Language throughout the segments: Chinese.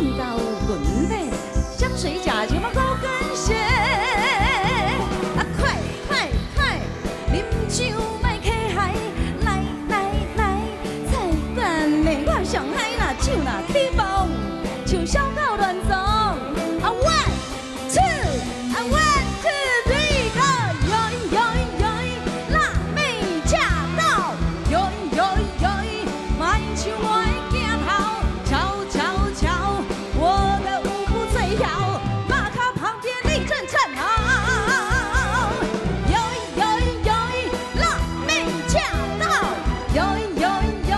混到滚的，想睡觉就要高跟鞋。啊，快快快，啉酒莫客海，来来来，菜馆的我上海啦，酒啦起蹦，像小狗乱撞。啊，one two，啊 one two three go， 哟哟哟，辣妹驾到，哟哟哟，莫像我的镜头，瞧瞧瞧，我的舞步最摇，马卡旁边立正站好，哟哟哟，辣妹驾到，哟哟哟，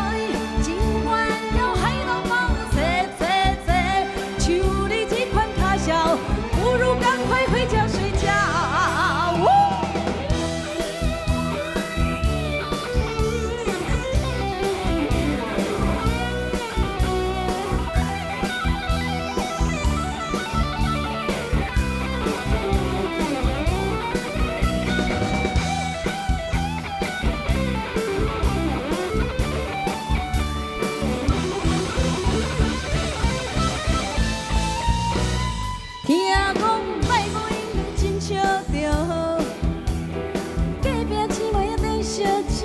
今晚要海浪冒切切切，像你这款卡小，不如赶快回家睡觉。听讲拜五应真笑着，隔壁姊妹也在相请。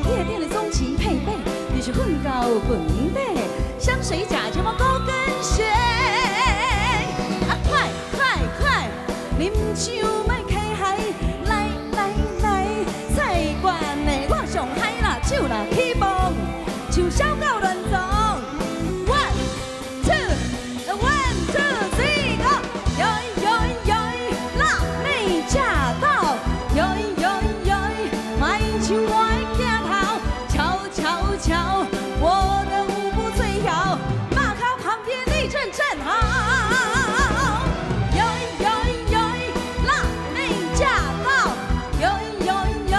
夜店的总旗配备，你是混到滚的，想睡觉就要高跟鞋。啊，快快快，啉酒莫客海，来来来，菜馆的我上海啦，酒啦起蹦，像小狗乱撞。我的舞步最摇，马卡旁边立正站好，哟哟哟，辣妹驾到，哟哟哟，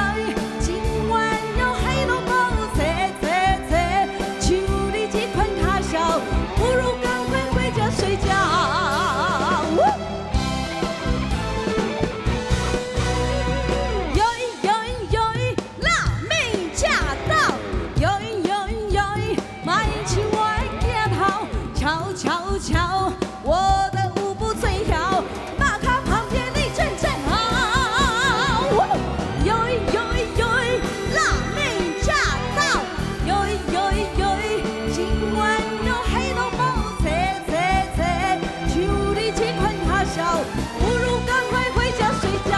今晚要海浪冒切切切，像你这款卡小，不如赶快回家睡觉。瞧瞧，我的舞步最摇，马卡旁边立正站好，哟哟哟，辣妹驾到，哟哟哟，今晚要海浪冒切切切，像你这款卡小，不如赶快回家睡觉。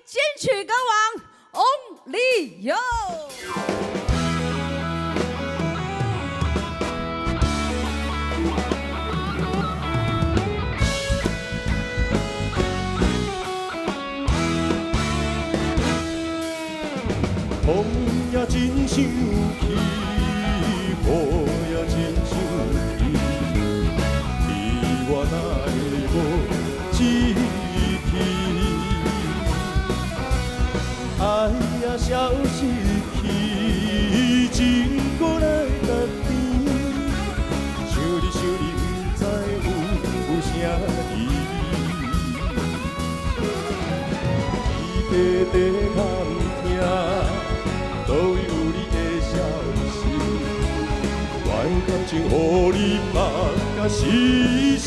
金曲歌王 Only You。风也真想去，雨也真想去，你我哪会无志气？爱也消失去，情搁来隔天。想你想你，不知有啥意义。你短短较唔听，倒位有你的消息？我的感情，予你放甲死死。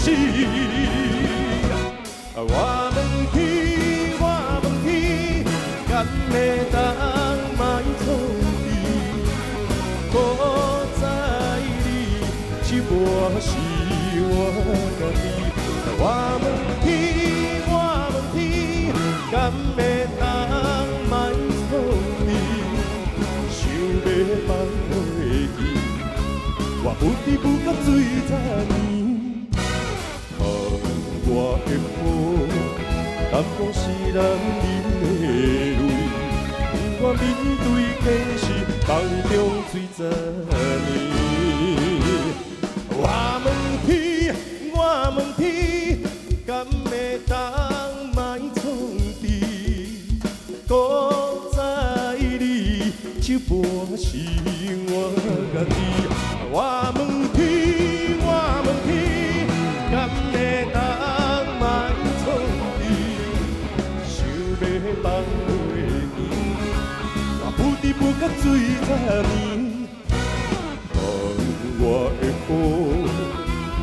我问天，我问天。敢会当莫错你？我知你这我是我家己。我问天，我问天，敢会当莫错你？想要放袂记，我不知不觉醉十年。我的苦，甘讲是人饮的泪。我面对现实，梦中醉十年。我问天，我问天，敢会当放袂记，若不知不觉水十年，风我的雨，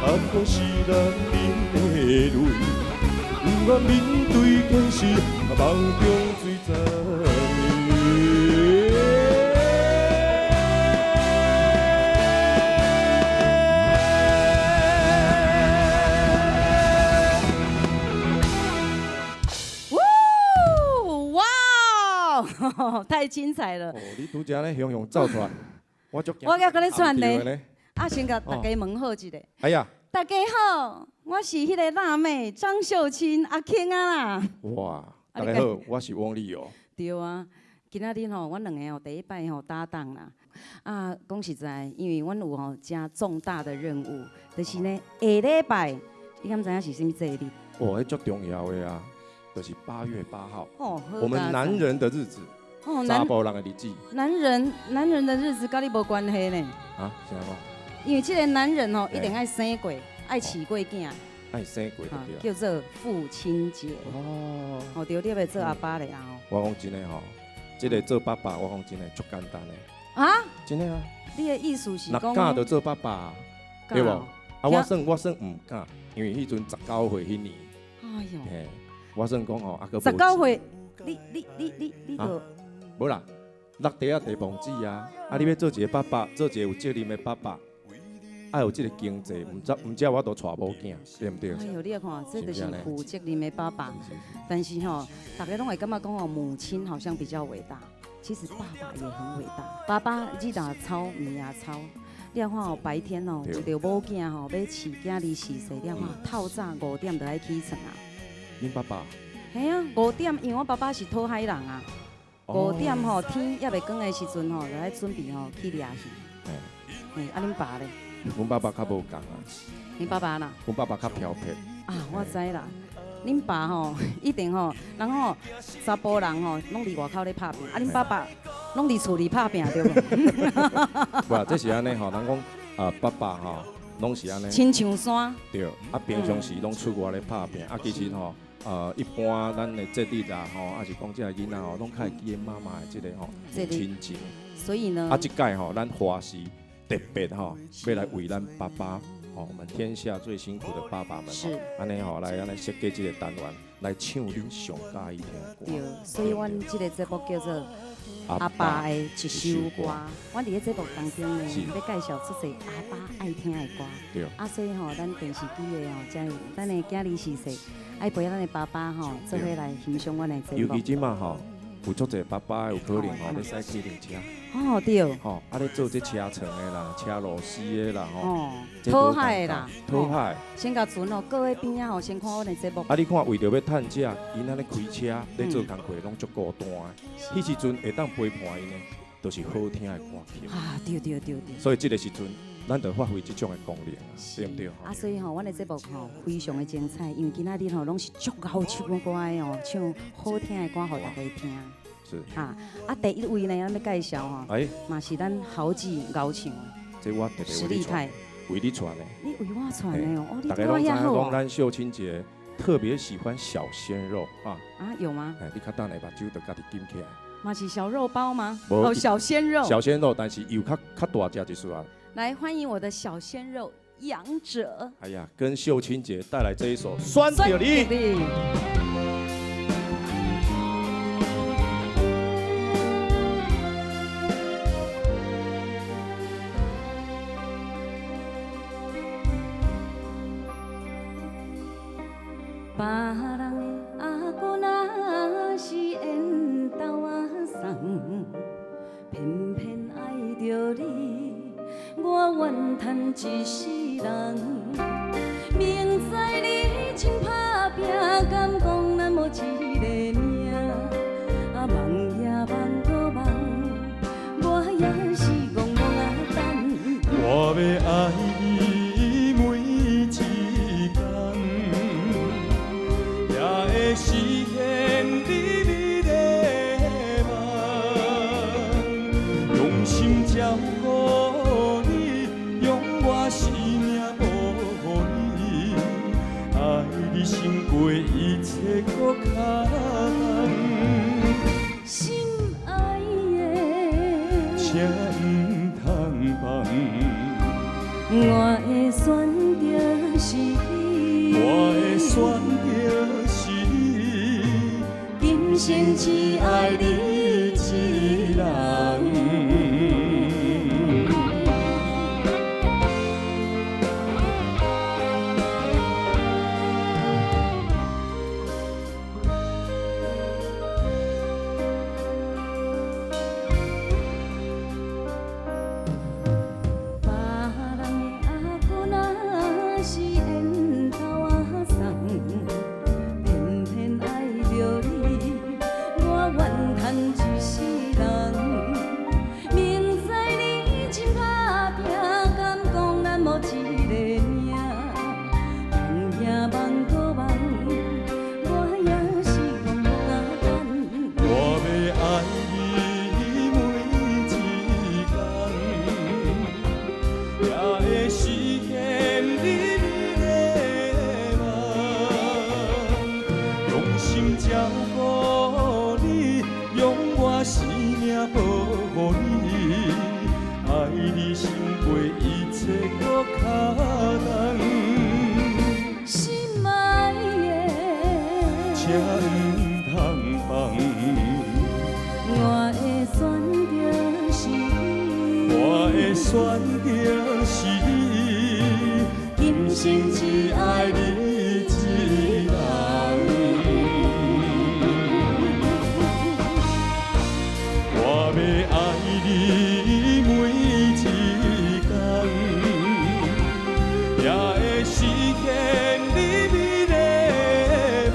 含苦是咱忍的泪，不愿面对现实，梦中水十年。太精彩了！哦，你拄则咧雄雄走出来，我足惊。我要跟你传呢呢。啊，先甲大家问好一个。哎呀，大家好，我是迄个辣妹张秀清阿庆啊啦。哇，大家好，我是汪丽友。对啊，今仔日吼，阮两个第一摆搭档啦。啊，讲实在，因为阮有真重大的任务，就是呢下礼拜，你敢知影是啥物节日？哦，迄足重要的啊，就是8月8号，哦，我们男人的日子。哦，查甫人的日子。男人的日子跟你无关系呢。啊，啥讲？因为这个男人一定爱生过，爱饲过囝。爱生过对。叫做父亲节。哦，对，你要做阿爸的啊。我讲真的吼，这个做爸爸，我讲真的足简单的。啊？真的啊。你的意思是讲？若敢就做爸爸，对无？啊，我算唔敢，因为迄阵19岁迄年。哎呦。嘿，我算讲吼，啊个。19岁，你就。无啦，落地啊地房子啊，啊你要做一个爸爸，做一个有责任的爸爸，爱有这个经济，唔只我都带某囝，对唔对？哎呦，你看，这就是负责任的爸爸。但是大家拢会感觉讲母亲好像比较伟大，其实爸爸也很伟大。爸爸日打操，暝也操。你看白天为着某囝要饲囝离逝世，你看透早5点就爱起床啊。恁爸爸？系啊，5点，因为我爸爸是讨海人啊。5点天也未光的时阵就来准备去掠鱼。啊，恁爸咧？阮爸爸较无共啊。恁爸爸啦？阮爸爸较漂泊。啊，我知啦。恁爸一定人查甫人拢伫外口咧拍拼，啊，恁爸爸拢伫厝里拍拼对无？不，这是安尼人讲爸爸拢是安尼。亲像山。对，啊，平常时拢出外咧拍拼，啊，其实一般咱的节日啊，还是讲这个囡仔拢较会记得妈妈的这个亲情。所以呢，这届咱花时特别要来为咱爸爸，我们天下最辛苦的爸爸们，安尼来设计这个单元，来唱恁上喜听的歌。对，所以阮这个节目叫做《阿爸的一首歌》。阮伫个节目当中呢，要介绍出些阿爸爱听的歌。对。啊，所以咱电视机的才有咱的囝离逝世。爱陪咱的爸爸做伙来欣赏阮的节目。尤其即马有足侪爸爸有可能要使去练车。哦对。啊咧做这车床的啦，车螺丝的啦讨海的啦。讨海。先甲船各位边仔先看阮的节目。啊，你看为着要趁食，因安尼开车咧做工课拢足孤单的。迄时阵会当陪伴因的，都是好听的歌曲。啊，对。所以这个时阵。咱就发挥这种的功能啊，对不对？啊，所以阮的节目非常的精彩，因为今仔日拢是足好唱歌的唱好听的歌互大家听。是。啊，第一位呢，咱要介绍嘛是咱好记敖唱的。这我特别为你传的。你为我传的哦，你对我遐好啊。咱秀清姐特别喜欢小鲜肉啊。啊，有吗？你较等下把酒就家己捡起来。嘛是小肉包吗？哦，小鲜肉。小鲜肉，但是又较大只就是啊。来欢迎我的小鲜肉杨者。哎呀，跟秀清姐带来这一首《酸着你》。别人的阿姑若是缘投啊送，偏偏爱着你。我怨叹一世人，明知你真打拼，敢讲咱无一个命？啊，梦也梦搁梦，我也是戆戆啊等。我要爱你每一天，也会实现你美丽梦，用心照顾。生命保护你，爱你胜过一切搁较难。选就是你，我的选就是你，今生只爱你一人。选就是你，今生只爱你一人。我要爱你每一天，也会实现你美丽梦，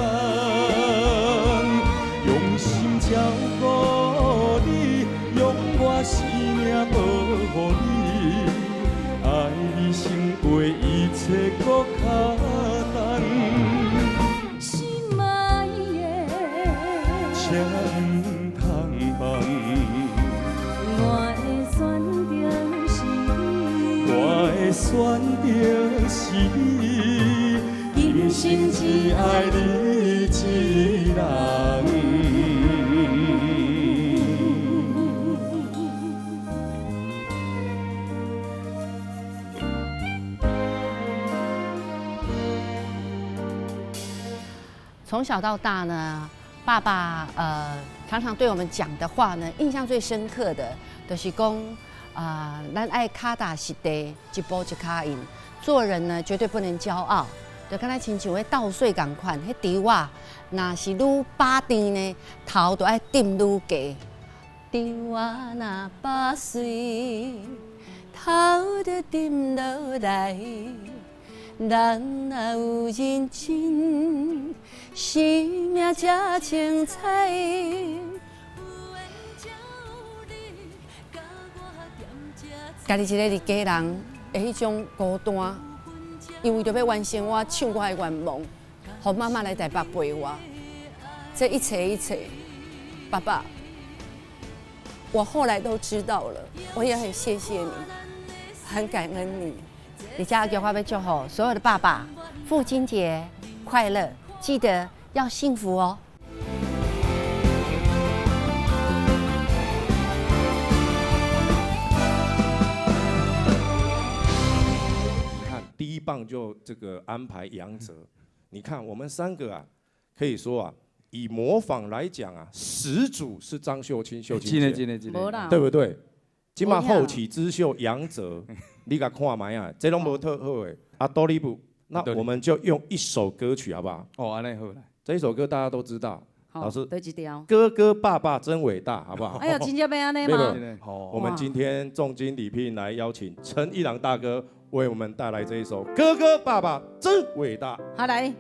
用心照顾你，用我生命保护你。爱你胜过一切搁较难，心爱的，才唔通放。我的选就是你，我的选就是你，今生只爱你一人。从小到大呢，爸爸常常对我们讲的话呢，印象最深刻的就是讲咱爱脚踏实地，一步一脚印。做人呢，绝对不能骄傲。就刚才亲像迄稻穗共款，迄稻啊，若是愈拔甜呢，头就爱顶愈低。稻啊若拔水，头就顶落来。人若有认真，生命才精彩。家己一个日家人的迄种孤单，因为着要完成我唱歌的愿望，让妈妈来台北陪我。这一切一切，爸爸，我后来都知道了，我也很谢谢你，很感恩你。李家给花要祝福所有的爸爸，父亲节快乐，记得要幸福哦。你看第一棒就这个安排杨哲，你看我们三个啊，可以说啊，以模仿来讲啊，始祖是张秀清，秀清姐，对不对？今嘛后起之秀杨哲。你甲看卖啊，这拢无特好诶。啊，多利布，那我们就用一首歌曲好不好？哦，安尼好啦。这一首歌大家都知道，老师。哪一条？哥哥爸爸真伟大，好不好？哎呦，真正要安尼吗？我们今天重金礼聘来邀请陈一郎大哥为我们带来这一首《哥哥爸爸真伟大》。好来。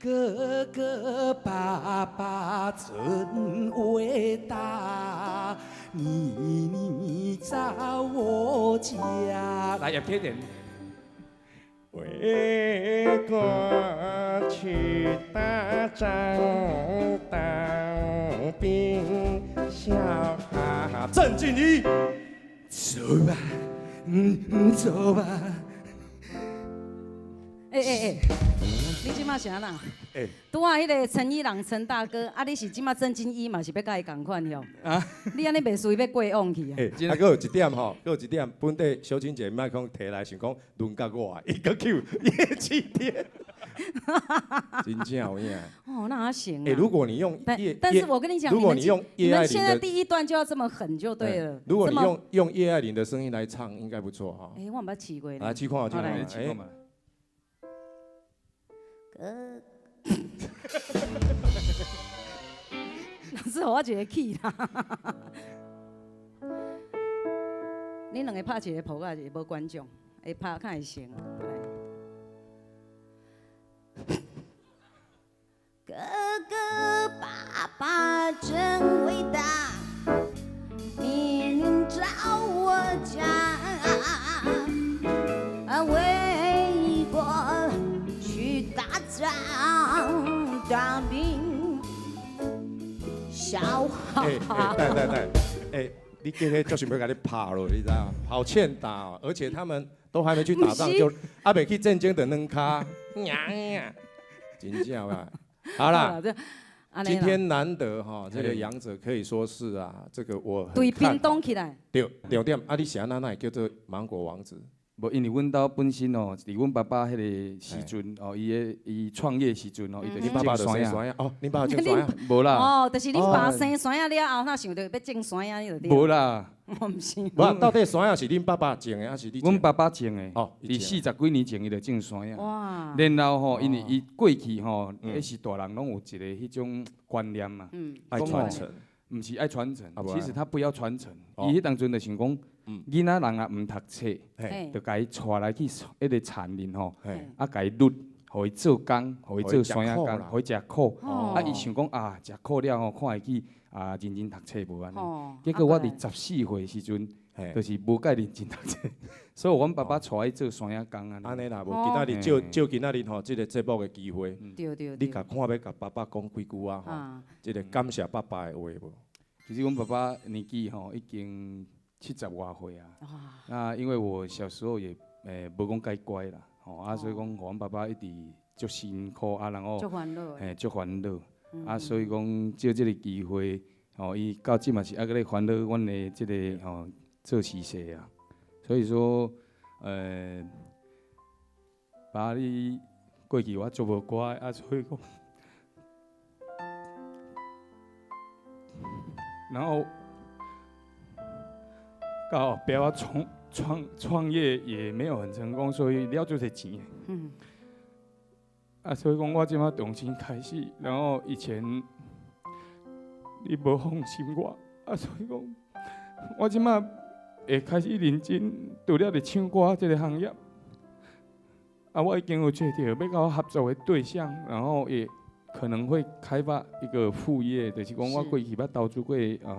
哥哥爸爸真伟大，年年到我家。来，也贴点。为国去打仗，当兵，小哈郑敬一，走吧，走吧。哎。你即马是安那？哎，拄啊，迄个陈一郎陈大哥，啊，你是即马曾金一嘛是要甲伊共款哟？啊，你安尼袂属于要过往去啊？哎，啊，佫有一点吼，佫有一点，本地小青姐莫讲摕来想讲轮到我，伊佫扣业绩点，真正有影。哦，那还行哎，啊。如果你用但是我跟你讲，如果你用你叶爱玲的，们现在第一段就要这么狠就对了。如果你这么用叶爱玲的声音来唱，应该不错哈。哎，我毋捌试过呢。来，去看下，去看来下，哎，试看嘛。老师，我一个起啦。恁两个拍一个谱啊，是无观众，会拍较会成。哥哥爸爸真伟大，你领着我家为国去打仗，当兵。小孩。哎，你今日就是要给你拍了，你知道吗？好欠打哦，而且他们都还没去打仗就还没去战争的扔卡，真正啊！好啦，今天难得哈，这个杨者可以说是啊，这个我很对看好屏东起来。对重点，啊，你是安那会叫做芒果王子？无，因为阮兜本身哦，伫阮爸爸迄个时阵哦，伊创业时阵哦，伊就是你爸爸就种山生山呀？哦，你爸爸种山呀？无啦，哦，就是恁爸生山啊了后，那想到要种山啊，就对。无啦，我毋是。无，到底山呀是恁爸爸种的，还是你种的？阮爸爸种的。哦，伊40几年前伊就种山呀。哇。然后吼，因为伊过去吼，迄时大人拢有一个迄种观念嘛，爱传承。毋是爱传承，啊其实他不要传承，哦伊迄当阵就想讲，囡仔人也毋读册，嘿，就甲伊带来去迄个田林吼，嘿，啊，甲伊律，互伊做工，互伊做山仔工，互伊食苦，哦啊，伊想讲啊，食苦了吼，看会去啊认真读册无安尼。哦。结果我伫14岁时阵，就是无介认真读册，所以阮爸爸带伊做山仔工安尼。安尼啦，无今仔日借今仔日吼，即个节目的机会，你甲看要甲爸爸讲几句啊吼，即个感谢爸爸的话无？其实阮爸爸年纪吼已经70外岁啊。那因为我小时候也无讲介乖啦，吼啊，所以讲阮爸爸一直足辛苦啊，然后足烦恼。足烦恼啊，所以讲借这个机会，吼，伊到即嘛是还搁咧烦恼阮的这个吼做事势啊。所以说，爸你过去我足无乖啊，所以讲。然后到后壁我创业也没有很成功，所以了做些钱。啊，所以讲我即马重新开始，然后以前你无放心我，啊，所以讲我即马会开始认真除了伫唱歌这个行业。啊，我已经有找到要甲我合作的对象，然后也可能会开发一个副业，就是讲我过去捌投资过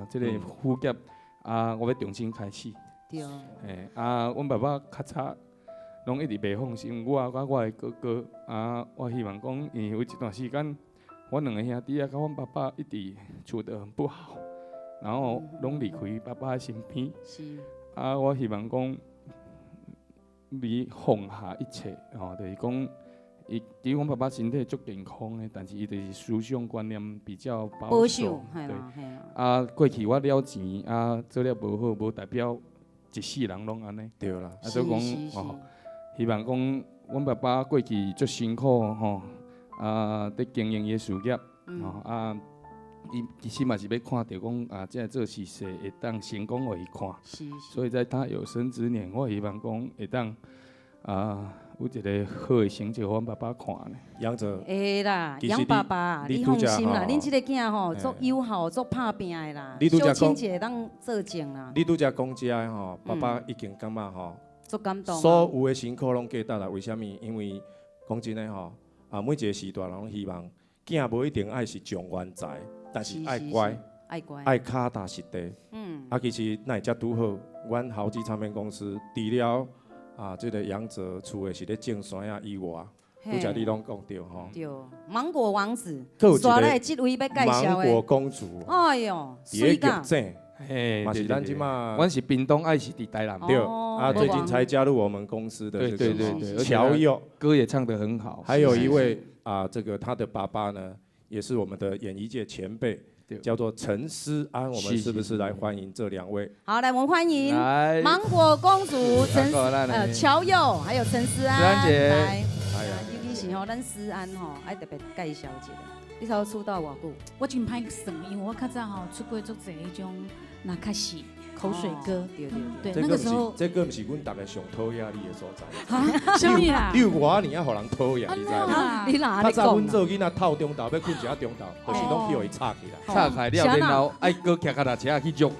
这个副业，啊，我要重新开始。对。阮爸爸较早拢一直袂放心我，甲我的哥哥，我希望讲，因为有一段时间，阮两个兄弟甲阮爸爸一直处得很不好，然后拢离开爸爸的身边。是。我希望讲，你放下一切，就是讲。伊伫阮爸爸身体足健康的，但是伊就是思想观念比较保守。对。过去我了钱，做了无好，无代表一世人拢安尼。对啦。所以讲，希望讲，阮爸爸过去足辛苦吼，伫经营伊事业，伊其实嘛是要看到讲，即个做事势会当成功互伊看。所以在他有生之年，我希望讲会当有一个好的成绩，阮爸爸看呢。杨者会啦，杨爸爸，你放心啦，恁即个囝吼，足友好，足拍拼的啦，小亲戚会当做证啦。你拄则讲遮个吼，爸爸已经感觉吼，足感动。所有的辛苦拢价值啦，为虾米？因为讲真诶吼，每一个时代拢希望囝无一定爱是状元才，但是爱乖，爱脚踏实地。其实那会遮拄好，阮豪基唱片公司除了这个杨泽厝的是咧种山啊以外，拄则你拢讲到吼。对，芒果王子，佫有一个这位要介绍的。芒果公主。哎哟，水噶。嘿，嘛是咱即马阮是屏东，爱是伫台南。对哦啊，最近才加入我们公司的这对个对，乔佑，歌也唱得很好。还有一位啊，这个他的爸爸呢，也是我们的演艺界前辈，叫做陈思安。我们是不是来欢迎这2位？好，来我们欢迎来，芒果公主乔佑，还有陈思安。思安姐，来，哎呀，尤其是吼，咱思安吼，爱特别介绍一下。你头出道偌久？我真歹算，因为我较早吼出过足侪迄种那卡西口水歌，对，那个时候这个不是阮大家上讨厌你的所在。啊，什么啦你？有偌年啊，互人讨厌，你知道吗？啊你哪较早里讲啊？阮做囡仔透中昼，要困一下中昼，就是拢叫伊插起来。岔开了，然后爱搁骑脚踏车去捉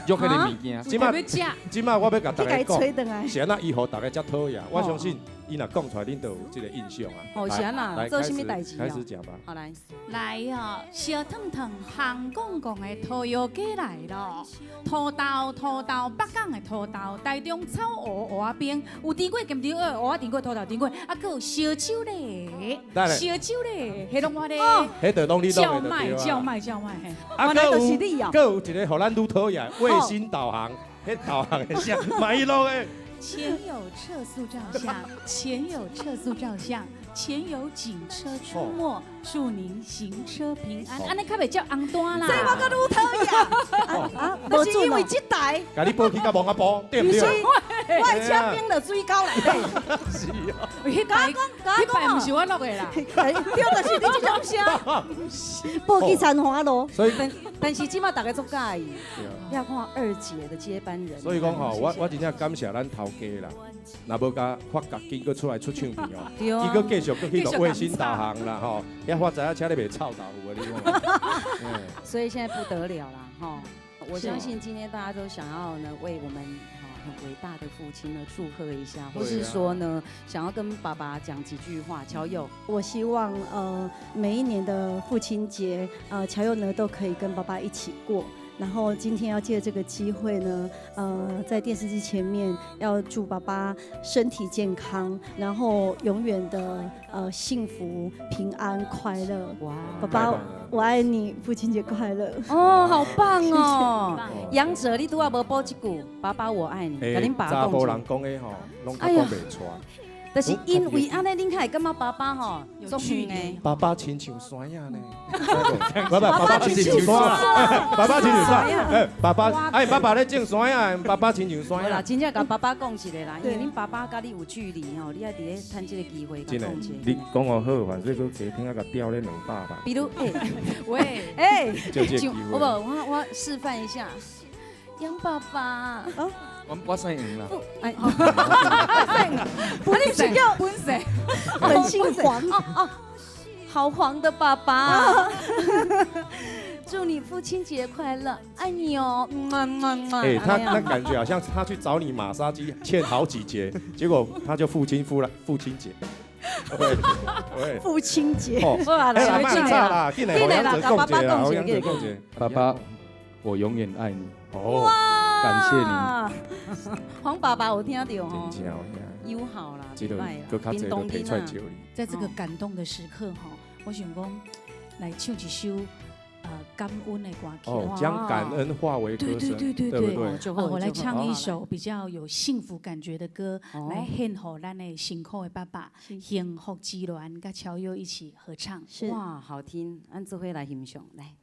迄个物件。即摆要食，即摆我要甲大家你给吹讲，回来。是安那以后大家才讨厌。我相信伊若讲出来，恁都有这个印象啊。哦是安那来做什么代志哦开始讲吧。好来，来哦，小腾腾香港讲的土药鸡来咯，土豆北港的土豆，台中草蚵蚵仔冰，有甜粿咸甜粿，蚵仔甜粿土豆甜粿，啊，搁有烧酒咧，烧酒咧，迄拢我咧，迄就拢你叫弄的卖就对啊。叫卖嘿。原来就是你哦。搁有一个互咱愈讨厌卫星导航，迄导航的像买伊弄的。前有测速照相，前有测速照相，前有警车出没，祝您行车平安。安尼较袂叫红单啦。这我个愈讨厌。啊，那是因为这台，甲你报去甲王阿婆，对不对？我的车冰到水沟内底。是哦。迄摆迄摆毋是我录的啦。对，就是你这种声，报去残花咯。所以但是即马大家足介意，要看2姐的接班人。所以讲吼，我真正感谢咱头家啦，若无甲发觉紧搁出来出唱片哦，对啊伊搁继续搁去录卫星导航啦吼，遐发财车咧卖臭豆腐的你看。所以现在不得了啦，哈！我相信今天大家都想要呢，为我们很伟大的父亲呢祝贺一下，或是说呢，想要跟爸爸讲几句话。乔佑，我希望每一年的父亲节，乔佑呢都可以跟爸爸一起过。然后今天要借这个机会呢，在电视机前面要祝爸爸身体健康，然后永远的幸福、平安、快乐。哇，爸爸，我爱你，父亲节快乐！哦，好棒哦！杨哲，你拄啊无补一句，爸爸我爱你，甲恁爸查甫人讲。讲的吼，拢讲袂出。但是因为安尼，恁开感觉爸爸吼有距离。爸爸亲像山呀呢，爸爸亲像山啊，爸爸亲像山，爸爸，哎，爸爸咧种山呀，爸爸亲像山好啦，呀。真正甲爸爸讲一个啦，因为恁爸爸甲你有距离吼，你爱伫咧趁这个机会甲真的讲一个。你讲我好，反正佮加听啊，甲调咧200吧。比如，喂，就这机会。我示范一下，杨爸爸，我姓黄啦，哎，本色本色，本姓黄好黄的爸爸，祝你父亲节快乐，爱你哦，哎，他那感觉好像他去找你马杀鸡欠好几节，结果他就父亲节。喂，父亲节，哦，哇，来来慢差啦，进来进来啦杨哲甲爸爸讲一个杨哲讲一个。爸爸，我永远爱你。哦，感谢你，黄爸爸有听到哦，真正友好啦，这个袂歹啦，搁较济都提出来招你。在这个感动的时刻哈，我想讲来唱一首感恩的歌曲。哦，将感恩化为歌声，对不对？我来唱一首比较有幸福感觉的歌，来献给咱的辛苦的爸爸，幸福之源，跟乔佑一起合唱。哇，好听，按这回来欣赏来。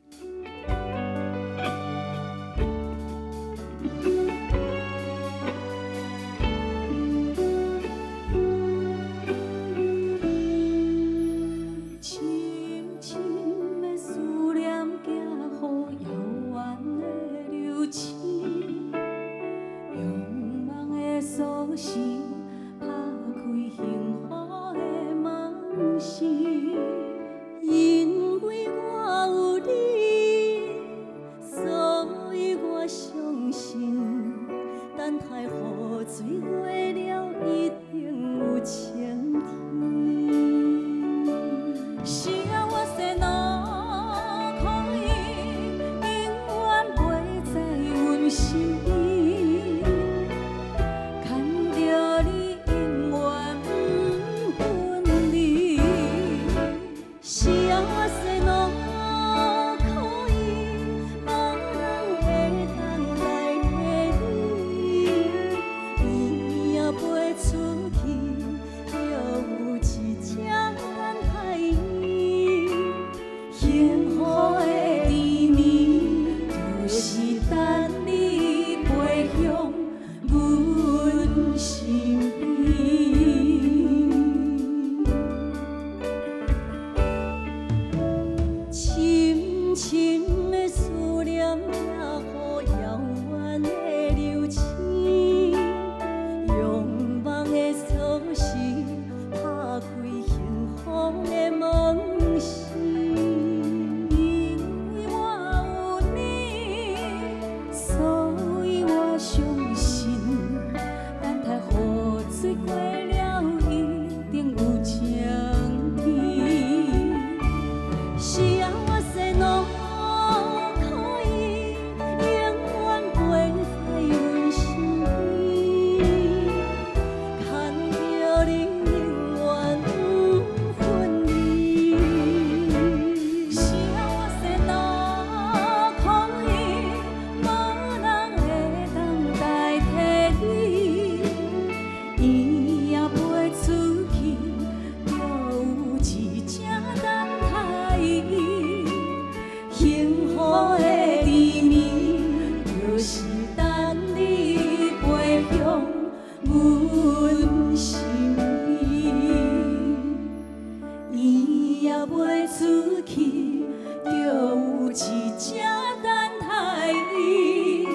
也袂出去，就有一只等待你。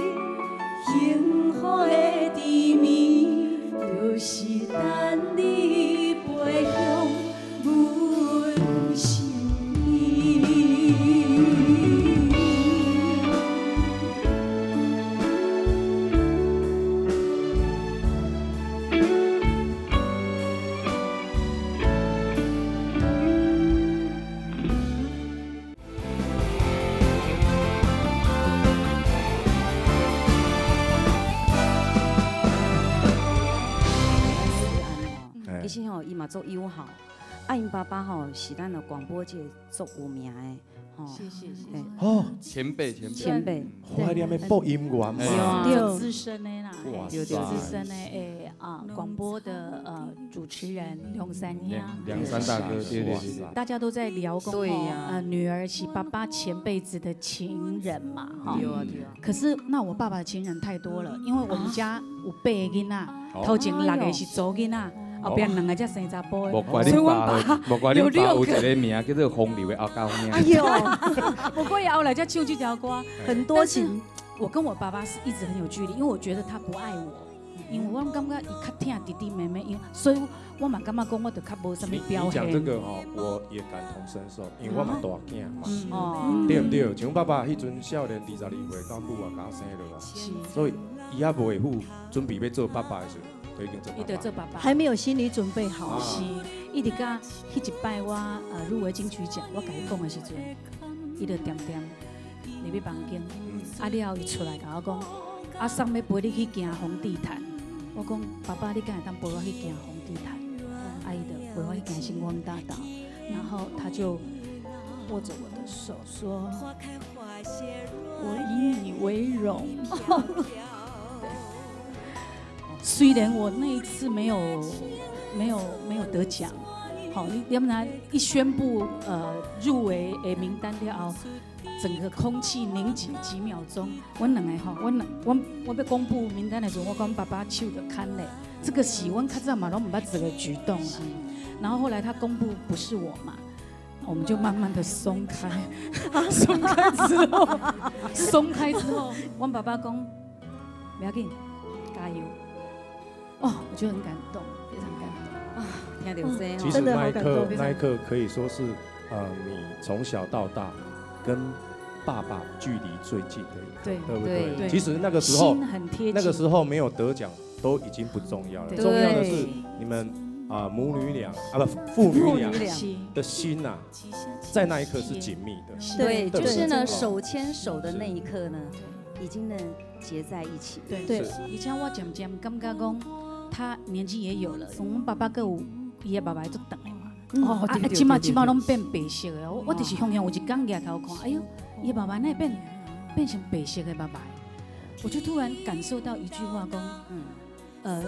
幸福的甜蜜，就是等你飞向阮心意。哎其实吼，伊嘛做友好。啊，因爸爸吼是咱的广播界足有名的，吼。谢谢谢对谢。哦，前辈前辈，前辈。怀念的播音员哎嘛，对，资深的啦，哇资塞深的广播的主持人梁山呀，梁山大哥，对对对。大家都在聊公对呀女儿是爸爸前辈子的情人嘛，哈。对啊对啊。可是那我爸爸的情人太多了，因为我们家有8个囡仔，头前6个是祖囡仔，后边2个才生查甫的，莫怪所以我你爸爸，莫怪你爸有有一个名叫做风流的后高兄。哎呦，不过也后来才唱这条歌。很多情，我跟我爸爸是一直很有距离，因为我觉得他不爱我，因为我感觉伊较疼弟弟妹妹，因为所以我嘛感觉讲我就较无什么你表讲这现。个哦，我也感同身受，因为我嘛大囝嘛，哦。对不对？像爸爸迄阵少年22岁到母啊，甲我生落啊，是，所以伊也袂赴准备要做爸爸的时候，就已经做伊就做爸爸。还没有心理准备好。啊是，一直到迄一摆我入围金曲奖，我甲伊讲的时阵，伊就点点入去房间，啊了后伊出来甲我讲，啊送要陪你去行红地毯。我讲爸爸，你敢会当陪我去行红地毯？啊伊就陪我去行星光大道，然后他就握着我的手说：“我以你为荣。”虽然我那一次没有得奖，好，你们拿一宣布入围的名单了后，整个空气凝结几秒钟。我两个吼，我要公布名单的时候，我跟爸爸手就牵嘞，这个是我较早嘛拢唔捌这个举动啦。然后后来他公布不是我嘛，我们就慢慢的松开，松开之后，我爸爸讲不要紧，加油。哦，我就很感动，非常感动啊！听到这其实真的好那一感动刻那一刻可以说是你从小到大跟爸爸距离最近的一刻，对对不对？对其实那个时候心很贴近，那个时候没有得奖都已经不重要了，对重要的是你们母女俩父女俩是的心呐，在那一刻是紧密的。对，对就是呢，对手牵手的那一刻呢，已经呢结在一起。对对是而且我渐渐感觉讲，他年纪也有了，我们爸爸跟有伊的爸爸做长的嘛，哦，啊，起码拢变白色的，我就是向有一天举头看，哎呦，伊的爸爸那变成白色的爸爸，我就突然感受到一句话讲，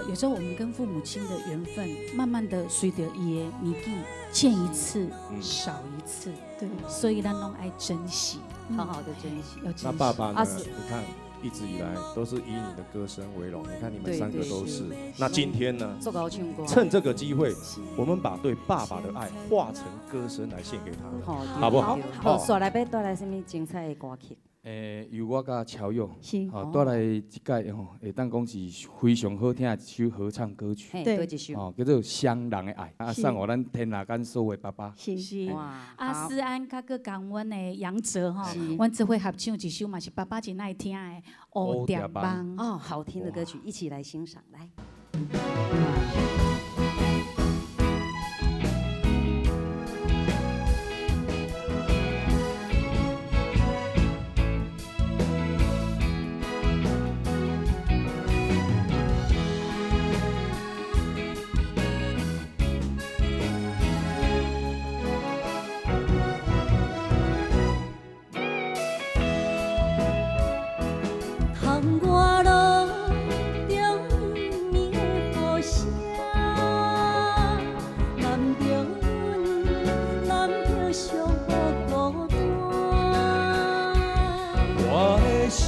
有时候我们跟父母亲的缘分，慢慢的随着伊的年纪见一次少一次，对，所以咱拢爱珍惜，好好的珍惜。要珍惜。那爸爸呢？是你看，一直以来都是以你的歌声为荣。你看你们对三个对都是。那今天呢？做高唱歌，趁这个机会，我们把对爸爸的爱化成歌声来献给他，好好不好？好，刷来要带来什么精彩的歌曲？由我甲乔勇，是带来一届吼，会当讲是非常好听的一首合唱歌曲，嘿，对多一首。叫做《双人的爱》，是送给咱天下间所有的爸爸。是是。哇，阿好思安甲个讲阮的杨哲吼是，阮只会合唱一首嘛是爸爸真爱听的《蝴蝶帮》。哦，好听的歌曲，一起来欣赏，来。窗外路中暝的雨声，难着阮，难着寂寞孤单。我的心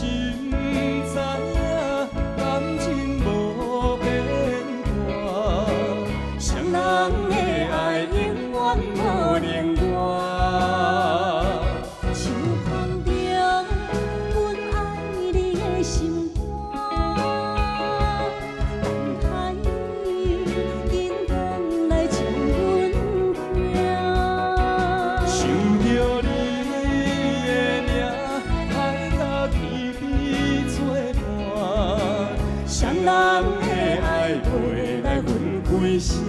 知影，感情无变化，双人的爱永远无冷淡。回声。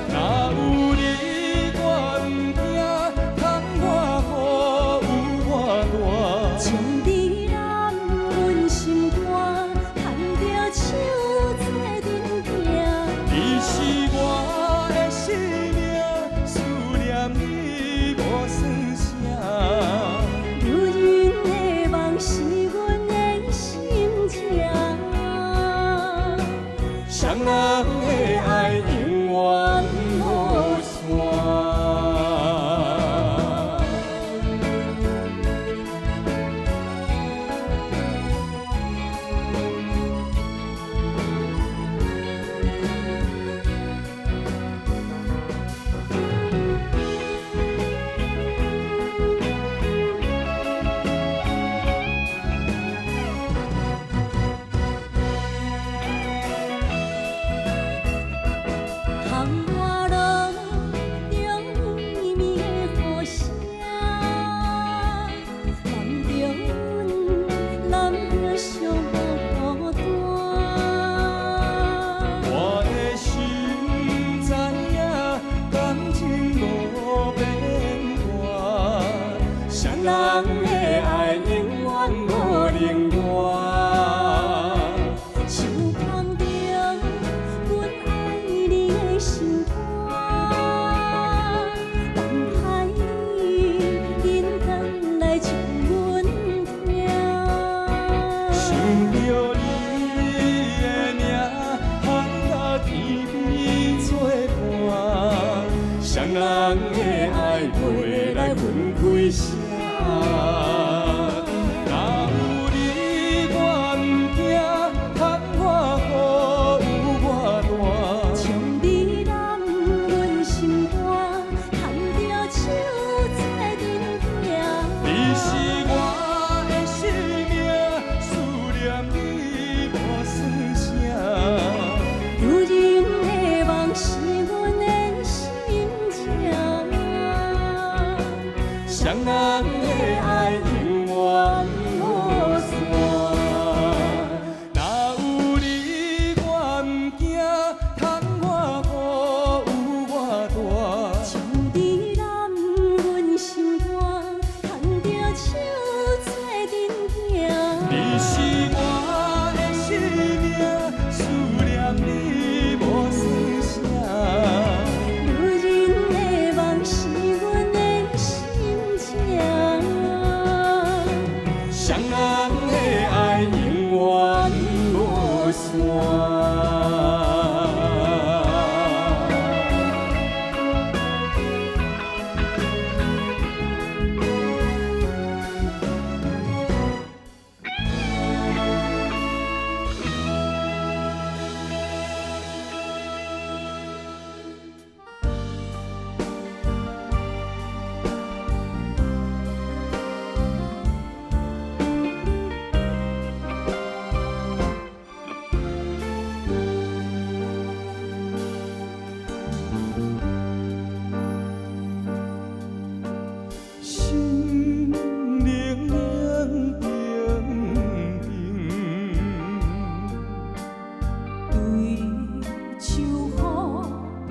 若有你我毋惊，窗外雨有我大。将你揽阮心肝，牵着手做阵行。你是我的生命，思念你无算啥。如今的梦是阮的心情，双人的爱永远无散。含我浪中绵绵的雨声，揽着上无孤单。我的心知影，感情无变化，双人的爱永远无冷淡。手捧着阮爱你的心肝，等待你认真来将阮听。想着你的名，喊到天边作伴，双人的爱袂来分开声。若有你我毋惊，窗外雨有我大。将你揽阮心肝，牵着手做阵行。你是我的生命，思念你无算啥。如今的梦是阮的心情，双人的爱永远无散。若有你我毋惊，窗外雨有我大。将你揽阮心肝，牵着手做阵行。你是我的生命，思念你无算啥。如今的梦是阮的心情，双人的爱永远无散。心冷冷冰冰，对手雨伴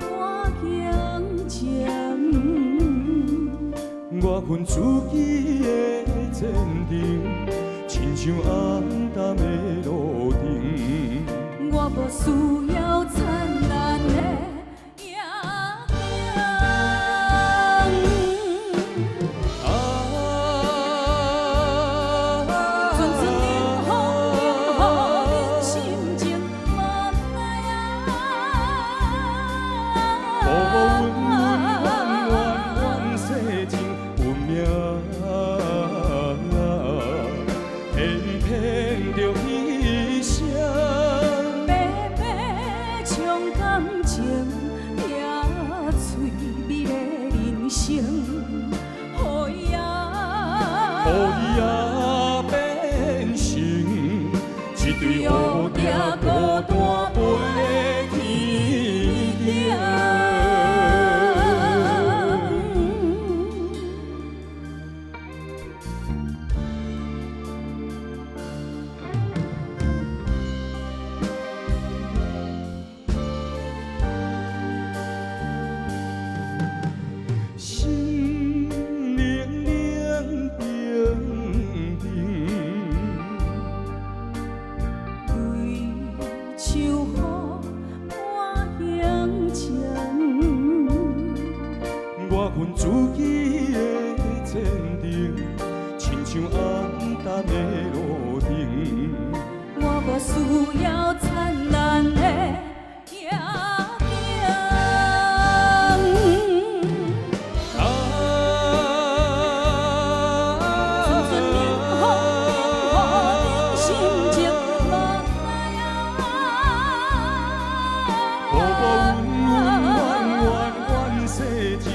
强情。我份自己的坚定，亲像暗淡的路灯。我无需要灿烂的夜景。阵阵冷风冷予恁心情无奈给我温世情运命，偏偏着牺牲。白白将感情拼碎美的人生，予伊也变成一对乌蝶孤单飞天涯。大份自己的坚定，亲像暗淡的路灯。我无需要灿烂的夜景。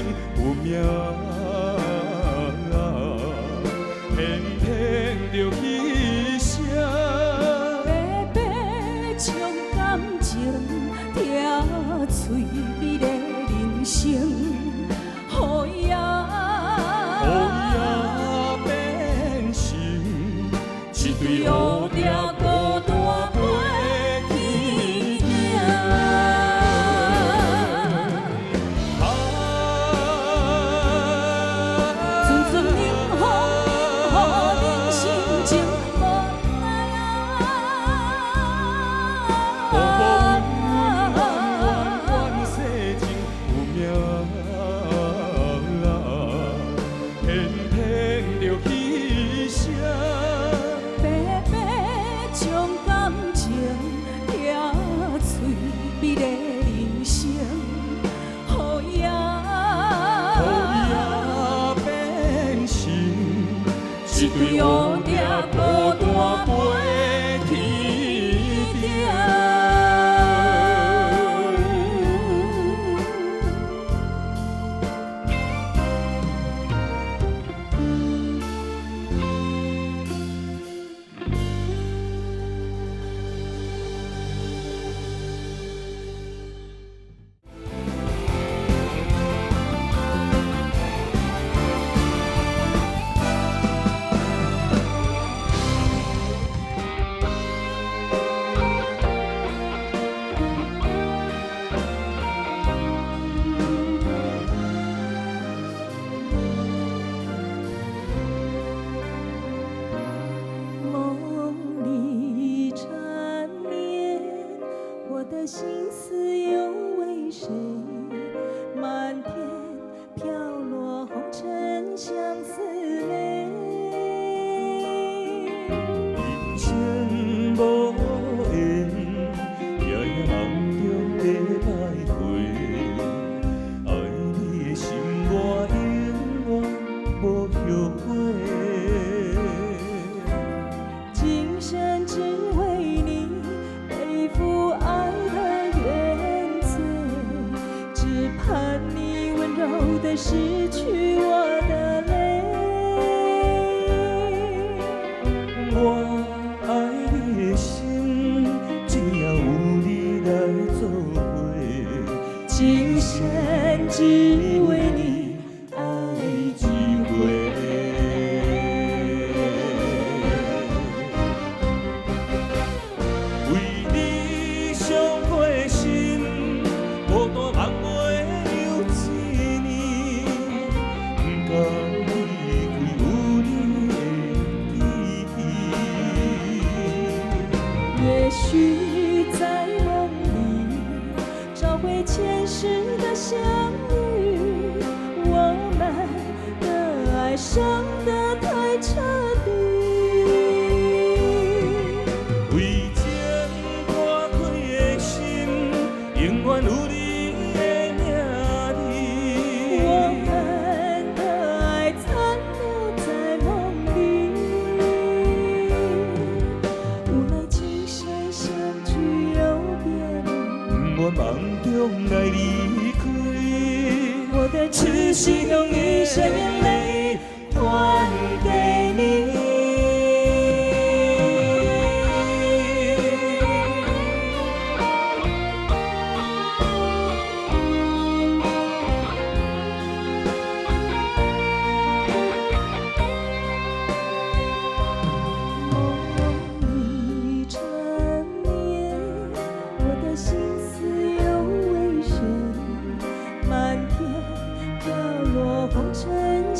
红尘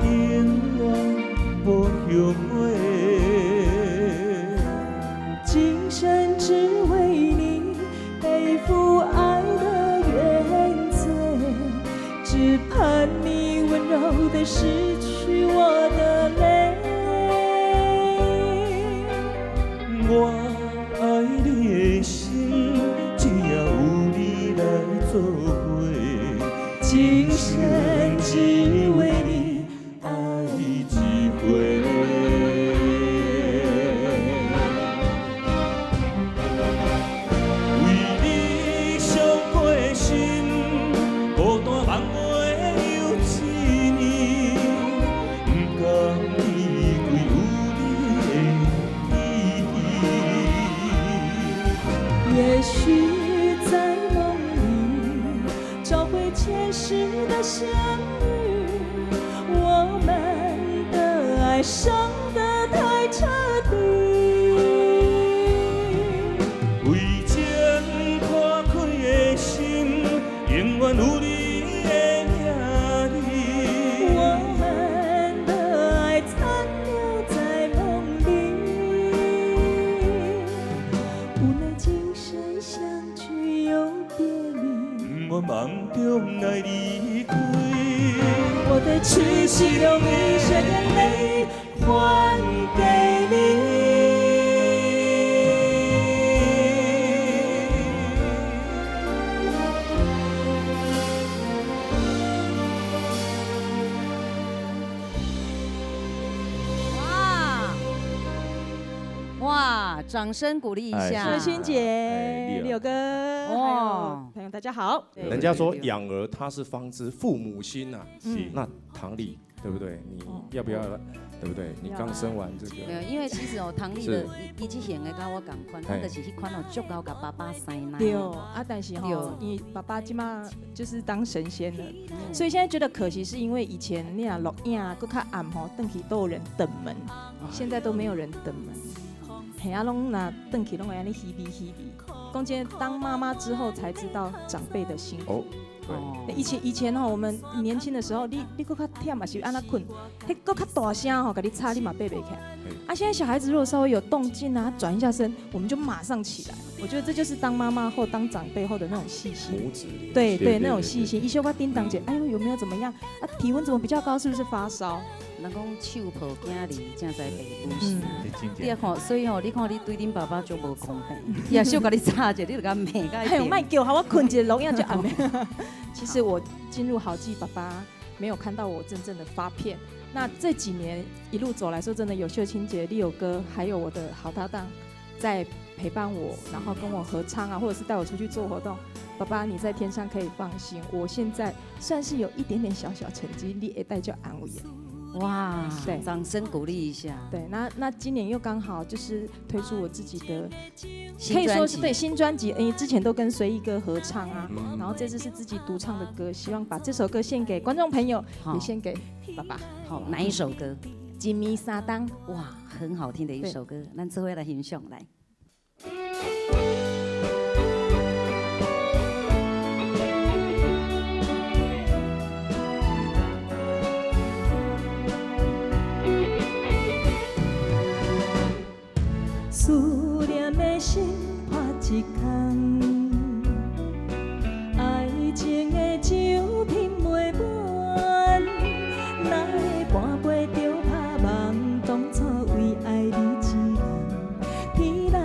永远无后悔。今生只为你背负爱的原罪，只盼你温柔地拭去我的泪。我爱你的心，只要有你来作伙，今生只为你爱一回。为你伤过心，孤单梦袂有一年，不甘离开有你的意。也许在梦里找回前世的相遇，我们的爱伤得太彻底。为情破开的心，永远有你的名字。我们的爱残留在梦里，无奈今生相聚又别离。我梦中爱离开，我的痴心用一生眼泪还给你。哇，掌声鼓励一下。秀欣姐、六柳哥，还哦有朋友大家好。人家说养儿他是方知父母心呐，嗯那唐丽对不对？你要不要？对不对？你刚生完这个，没有，因为其实哦，唐丽的伊之前的跟我同款，他就是迄款哦，足够甲爸爸生奶。对啊，但是哈，你爸爸今嘛就是当神仙了，所以现在觉得可惜，是因为以前那样录影搁较暗吼，邓起都有人等门，现在都没有人等门。嘿啊，拢那邓起拢会安尼稀微稀微。讲真，当妈妈之后才知道长辈的辛苦。哦，以前吼，我们年轻的时候，你搁较忝嘛是安那困，迄搁较大声吼，甲你吵你嘛爬袂起来。啊，现在小孩子如果稍微有动静啊，转一下身，我们就马上起来。我觉得这就是当妈妈后、当长辈后的那种细心。母子对对，那种细心。一休个叮当姐，哎呦有没有怎么样？啊，体温怎么比较高？是不是发烧？人讲手抱囝儿，正在爸母心。真你啊看，所以吼，你看你对恁爸爸就无公平，伊也小甲你吵者，你就甲骂甲伊。还有卖叫好我困一个录影就暗暝。其实我进入好记爸爸，没有看到我真正的发片。那这几年一路走来说真的，有秀清姐、利友哥，还有我的好搭档在陪伴我，然后跟我合唱啊，或者是带我出去做活动。爸爸，你在天上可以放心，我现在算是有一点点小小成绩，你也带就安慰。哇，对掌声鼓励一下。对，那今年又刚好就是推出我自己的，新可以说专辑是对新专辑，之前都跟随意哥合唱啊，然后这次是自己独唱的歌，希望把这首歌献给观众朋友，也献给爸爸。好，哪一首歌？吉米沙当，哇，很好听的一首歌，咱这回来欣赏来。思念的心破一空，爱情的酒品袂满，哪会半杯就拍梦，当初为爱你一人，天来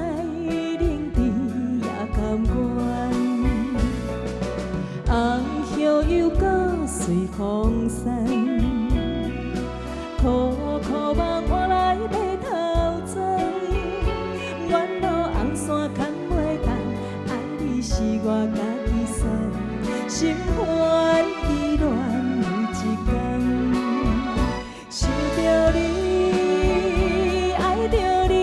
冷滴也甘愿。红香又搁随风散，苦苦梦换来白头鬃。远路红线牵袂动，爱你是我家己选，心欢意乱每一天。想着你，爱着你，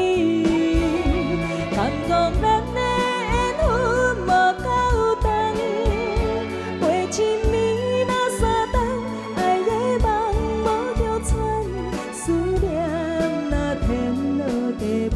甘讲咱的缘分无够长，花亲密那三冬，爱的梦无着喘，思念那天落地梦。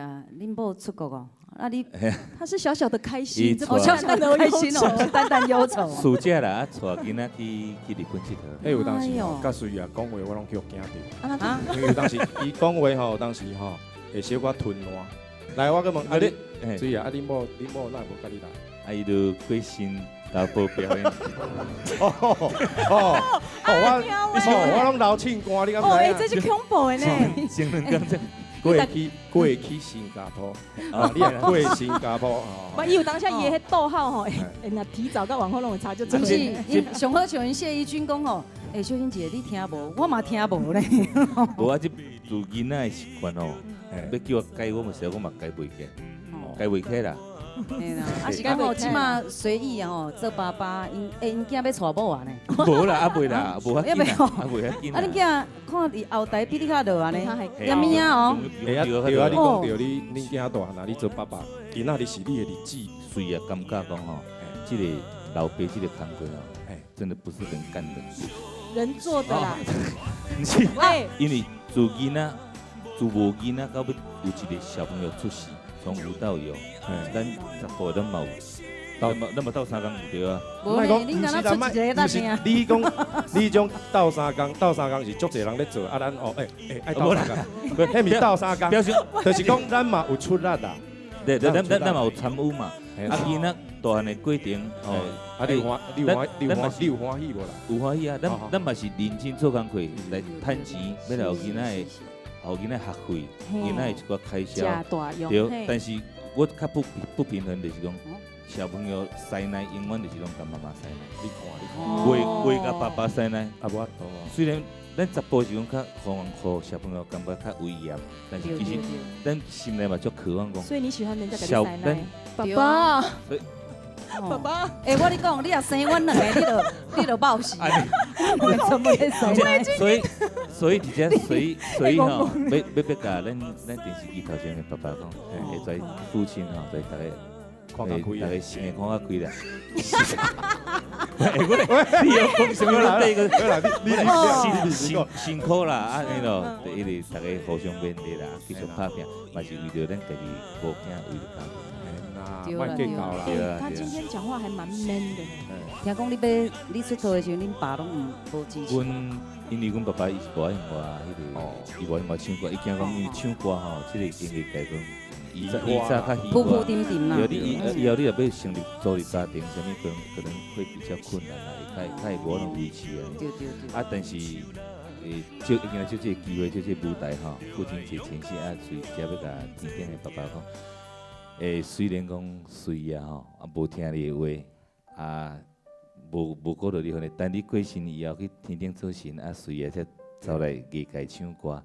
啊，恁某出国哦，啊你他是小小的开伊心，这带么淡淡的开心哦，是淡淡忧愁。暑假啦，啊，带囡仔去日本佚佗。有当时吼，哎呦甲水啊讲话我拢叫惊着，啊，因为有当时伊讲话吼，有当时吼会小可吞烂。来，我个问啊，你嘿水啊，啊，恁某哪会无甲你来？啊，伊就过身投报表演。我拢流庆歌，你敢哦，哎，知影？这是恐怖的呢。成人讲这，过去新加坡，啊，你也过新加坡不，哦。伊有当下伊迄逗号吼，哎，那提早甲往后拢有差就真不是，的。因上好像因谢义军讲吼，哎，小欣姐你听无？我嘛听无咧。无啊，这自囡仔的习惯哦，要叫我改，我嘛时我嘛改袂起，改袂起啦。嘿啦，啊是讲吼，即马随意啊吼，做爸爸，因囝要娶某啊呢。无啦，啊袂啦，无遐紧啦，啊袂遐紧啊，啦恁。囝看伫后台比你较落安尼，他还严咪啊哦。对啊，对啊，你讲对，恁囝大汉啊，你做爸爸，今仔日是你的日子。水也感觉讲吼，这个老爸这个工作哦，真的不是很干的。人做的啦。不是，哎，因为自囡仔、自无囡仔到要有一个小朋友出世，从无到有，咱十步咱嘛有，咱嘛斗三工有对啊。无咧，恁敢若出一个不是当你讲，你种斗三工是足侪人咧做，啊，咱哦，爱斗三工，不，迄咪斗三工，表示就是讲咱嘛有出力啦。对，咱嘛有参与嘛。啊，囡仔大汉的过程，哦，啊，你有欢喜无啦？有欢喜啊！咱嘛是认真做工课来趁钱，要来互囡仔的，互囡仔学费，囡仔的一寡开销。家大用。对，但是我较不平衡就是讲，小朋友塞奶永远就是讲甲妈妈塞奶，你看，为甲爸爸塞奶。啊，无法度啊。虽然咱十步是讲较互小朋友感觉较威严，但是其实咱心内嘛足渴望讲，所以你喜欢人家给你小塞奶？爸对爸，爸爸，哎，我跟你讲，你若生阮两个，你就爆死。为什么会塞奶？所以伫遮，所以吼，要甲咱电视机头前的爸爸讲，会在父亲吼，在大家。看较开大家心看较开啦。你要讲什么啦？你辛苦啦，啊，你咯，因为大家互相勉励啦，继续打拼，嘛是为着咱家己无囝，为着家己。莫计较啦。他今天讲话还蛮 man 的。听讲你出道的时候，恁爸拢无支持。因为阮爸爸伊是无爱我伊无爱我唱歌，伊惊讲伊唱歌吼，这个经济改变。伊早较稀铺铺点点啦。以后你若要成立组立家庭，什么可能会比较困难啦，较会无能维持啊。对。啊，但是就今仔就这个机会，就这个舞台吼，父亲节前夕啊，随只要甲天顶的爸爸讲，虽然讲随啊吼，啊无听你的话，啊无顾到你呢，等你过身以后去天顶做神啊，随啊才走来艺界唱歌，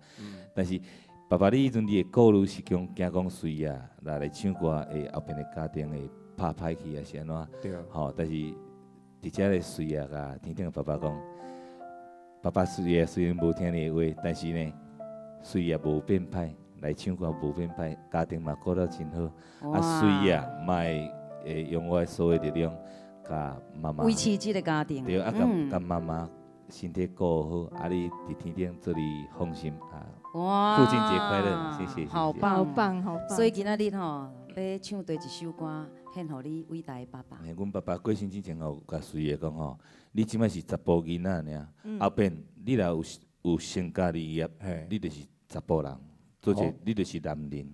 但是。爸爸，你迄阵你的顾虑是讲惊讲水啊，来唱歌会后边的家庭会拍歹去啊，是安怎？对。吼，但是伫遮个水啊，甲天顶爸爸讲，爸爸水啊虽然无听你的话，但是呢，水啊无变歹，来唱歌无变歹，家庭嘛过得真好。啊，水啊，嘛会用我所有力量，甲妈妈维持这个家庭。对，啊，甲妈妈身体顾好，啊，你伫天顶做你放心啊。哇！父亲节快乐，谢谢。好棒，好棒，好棒。所以今仔日吼，要唱对一首歌献予你伟大的爸爸。阮爸爸过身之前吼，甲随个讲吼，你即摆是10步囡仔尔，后边你若有成家立业，你就是10步人，做者你就是男人。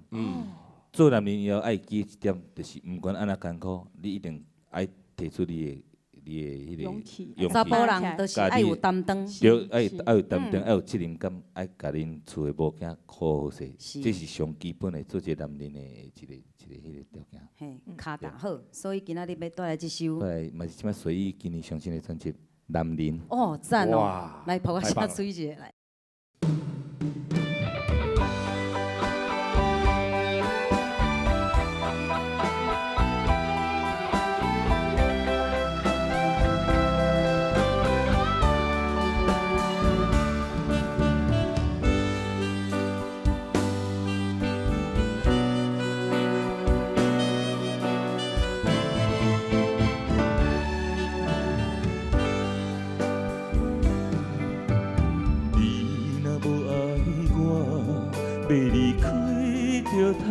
做男人以后爱记一点，就是毋管安怎艰苦，你一定爱提出你的迄个勇气。查甫人就是爱有担当，对，爱有担当，爱有责任感，爱甲恁厝的某囝好好势，这是上基本的做一个男人的一个迄个条件。嘿，卡打好，所以今仔日要带来这首。对，嘛是即摆随意今年上新的专辑《男人》。哦，赞哦！来，抱我下水一下来。你着趁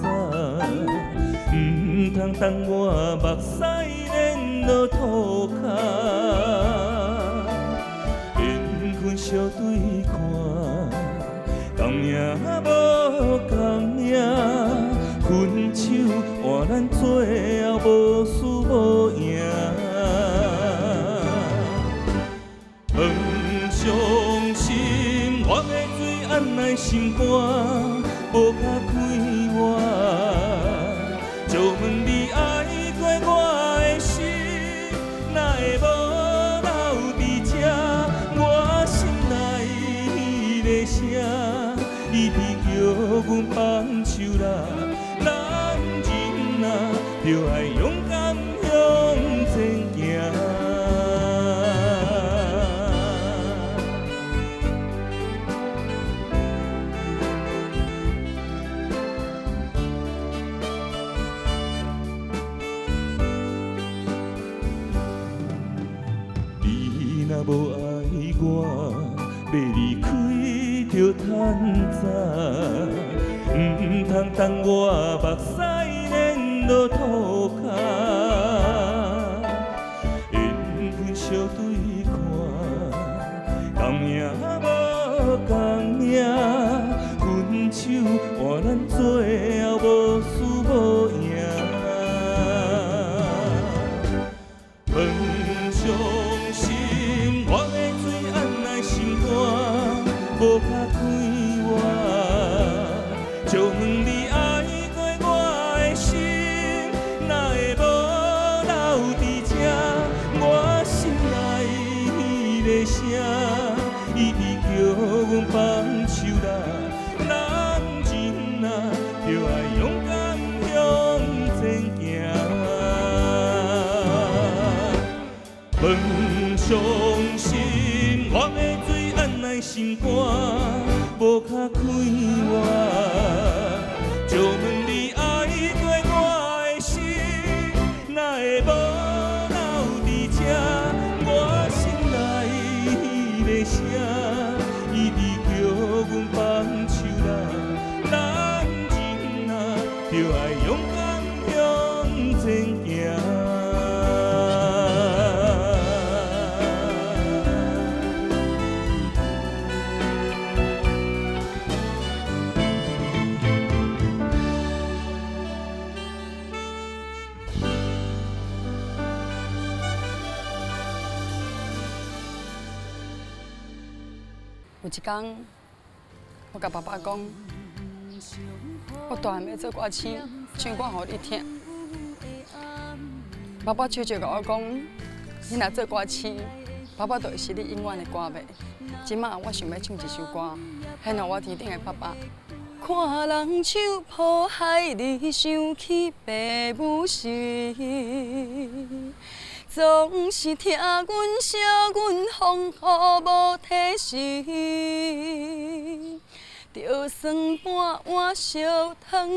早，唔通等我目屎连落涂骹。缘分相对看，共命无共命，分手换咱最后无输无赢。放伤心，我的水按来心肝，无卡开我。就问你爱过我的心，哪会无留伫这？我心内的声，一直叫阮放手啦。男人啊，就爱勇敢向前行。若无爱我，要离开着趁早，唔通等我目屎连落涂骹。缘分相对看，共命无共命，分手换咱最后无输无赢。放伤心，我的水按来心肝，无卡开我。就问你爱过我的心，哪会无留伫这？我心内的声，一直叫阮放手啦。男人啊，就爱勇敢向前行。放伤心，我的水按来心肝，无卡开我。就问你爱过我的心，哪会无留伫这？我心内的声，一直叫阮放手啦。男人啊，就爱勇敢向前行。有一天，我甲爸爸讲，我大汉要做歌星，唱歌互你听。爸爸笑笑甲我讲，你若做歌星，爸爸就会是你永远的歌迷。即马我想要唱一首歌，献予我天顶的爸爸。看人手抱海里，想起爸母时。总是听阮笑，阮风雨无体示，就算半碗烧汤，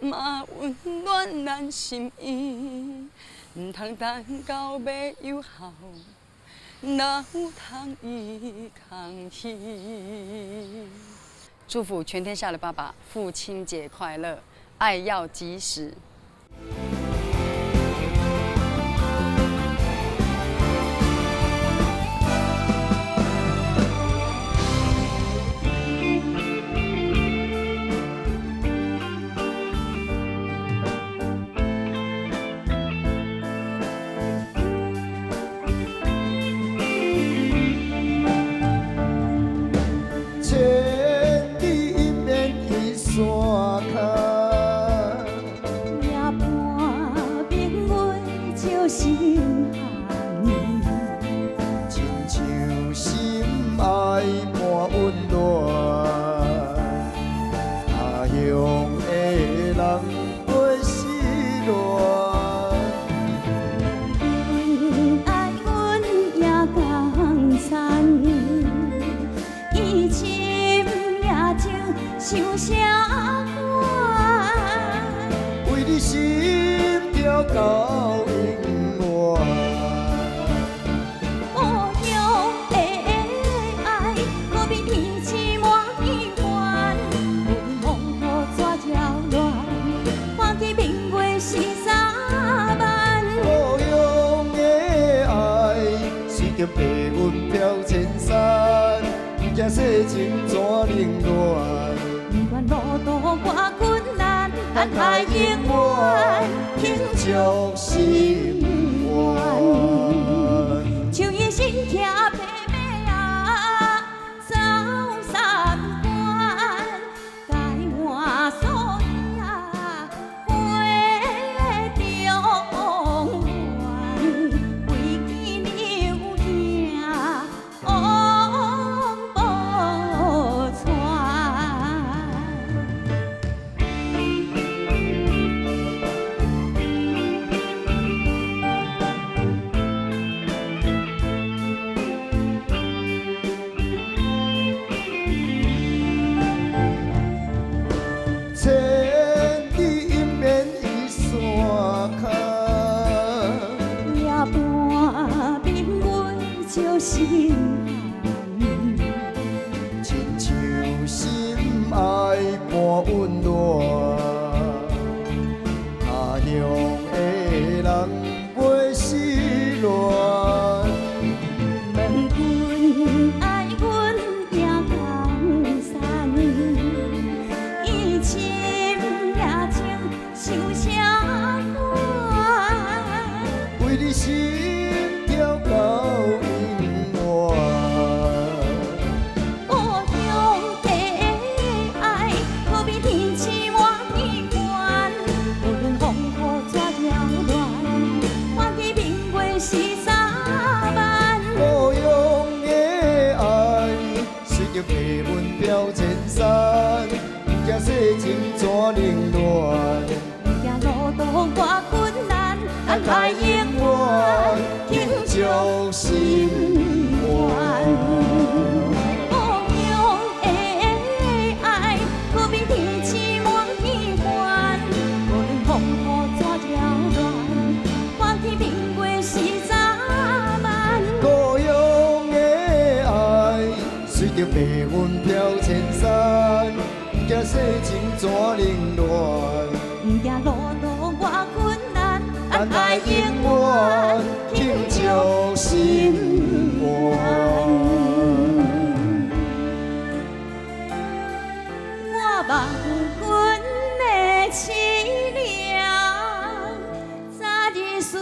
嘛温暖咱心意。唔通等到要有效，哪有通伊空虚？祝福全天下的爸爸父亲节快乐，爱要及时。想啥我？为你心跳到永远。无用的爱，可比天星满天环。风风惊世情怎冷暖？不管路途多困难，咱爱永远庆祝心愿。像伊身骑白马啊，走三关，改换所以啊，花中原，为见牛兄往宝川。千里姻缘已山脚，夜半冰月照心寒，亲像心爱半温暖。他乡的人袂失恋，问阮爱阮也江山，伊深也情受啥款？为你心跳到永远。故乡的爱，好比天星满天悬，无论风雨怎扰乱，看见明月是三万。故乡的爱，随着白云飘千山，不惊世情怎冷暖。行路途多困难，咱爱永远庆祝心愿。故乡的爱，好比天星满天悬，无论风雨怎扰乱，看见明月是三万。故乡的爱，随着白云飘千山，不惊世情怎冷暖。不惊路途多困难，咱爱永远庆祝心愿。我望阮的凄凉，早日随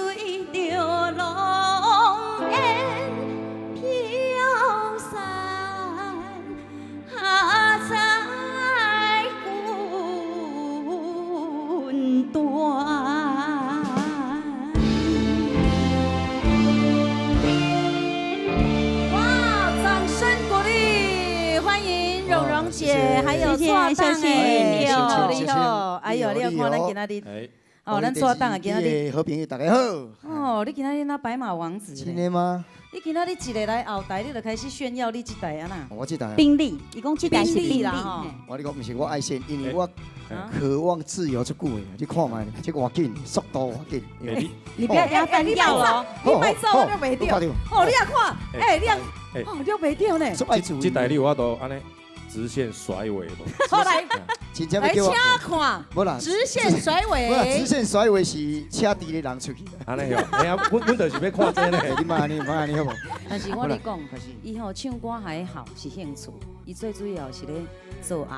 着龙烟飘散，在云端。哇，掌声鼓励，欢迎蓉蓉姐，还有谢谢做档谢谢哎，谢谢你谢谢好，哎呦，你你好有看咱今仔日哎，哦，咱做档啊，今仔日好朋友大家好。哦，你今仔日那白马王子真呢，的吗？你今仔日一个来后台，你就开始炫耀你这台啊呐，我这台，宾利，伊讲这台是宾利宾利啦吼我跟你讲，不是我爱先，因为我啊渴望自由这句话，你看嘛，这偌紧，速度偌紧。哎你不要给他翻你掉哦哦。，你卖走我就袂掉，掉。哦，你也看，哎，你也，哎哦，你袂掉呢，做爱注意。这台你有法度安尼直线甩尾都，好来真正来请要叫我，看，无啦，直线甩无啦，直尾，线甩尾是车底的人出去的。安尼哦，哎呀，阮就是要看这呢。哎，你妈你妈你好无？但是我跟你讲可是，伊吼唱歌还好是兴趣，伊最主要是咧做爱、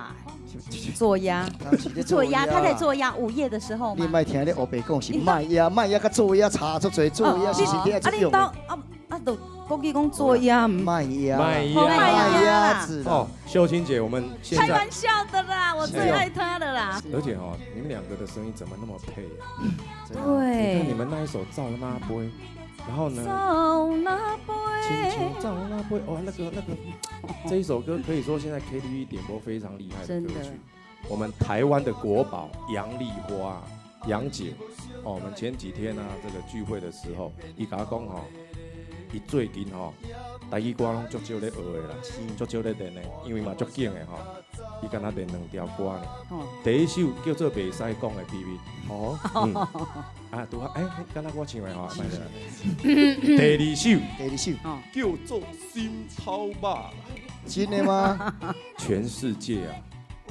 做鸭。当时咧做鸭，他在鸭。做鸭，午夜的时候你吗？莫听咧黑白讲是卖鸭，卖鸭甲做鸭差足多，做鸭是身体爱啊，作用你到的。都国语讲做鸭，卖鸭，卖鸭卖鸭子哦啦。，秀清姐，我们现在开玩，笑的啦，我最爱他的啦，而且哦，你们两个的声音怎么那么配啊？真的你看你对，们那一首《造那杯》，然后呢，走那轻杯，轻造那杯，哦，那个这一首歌可以说现在 KTV 点播非常厉害的真的歌曲。我们台湾的国宝杨丽花，杨姐，哦，我们前几天啊这个聚会的时候，伊甲我讲吼，伊最近吼，台语歌拢足少咧学的啦，足少咧练的，因为嘛足紧的吼，伊敢若练2条歌呢。哦，第一首叫做袂使讲的秘密，哦，啊，拄好，敢若我唱的吼，歹势。第二首第二首，叫做心头肉，真的吗？全世界啊，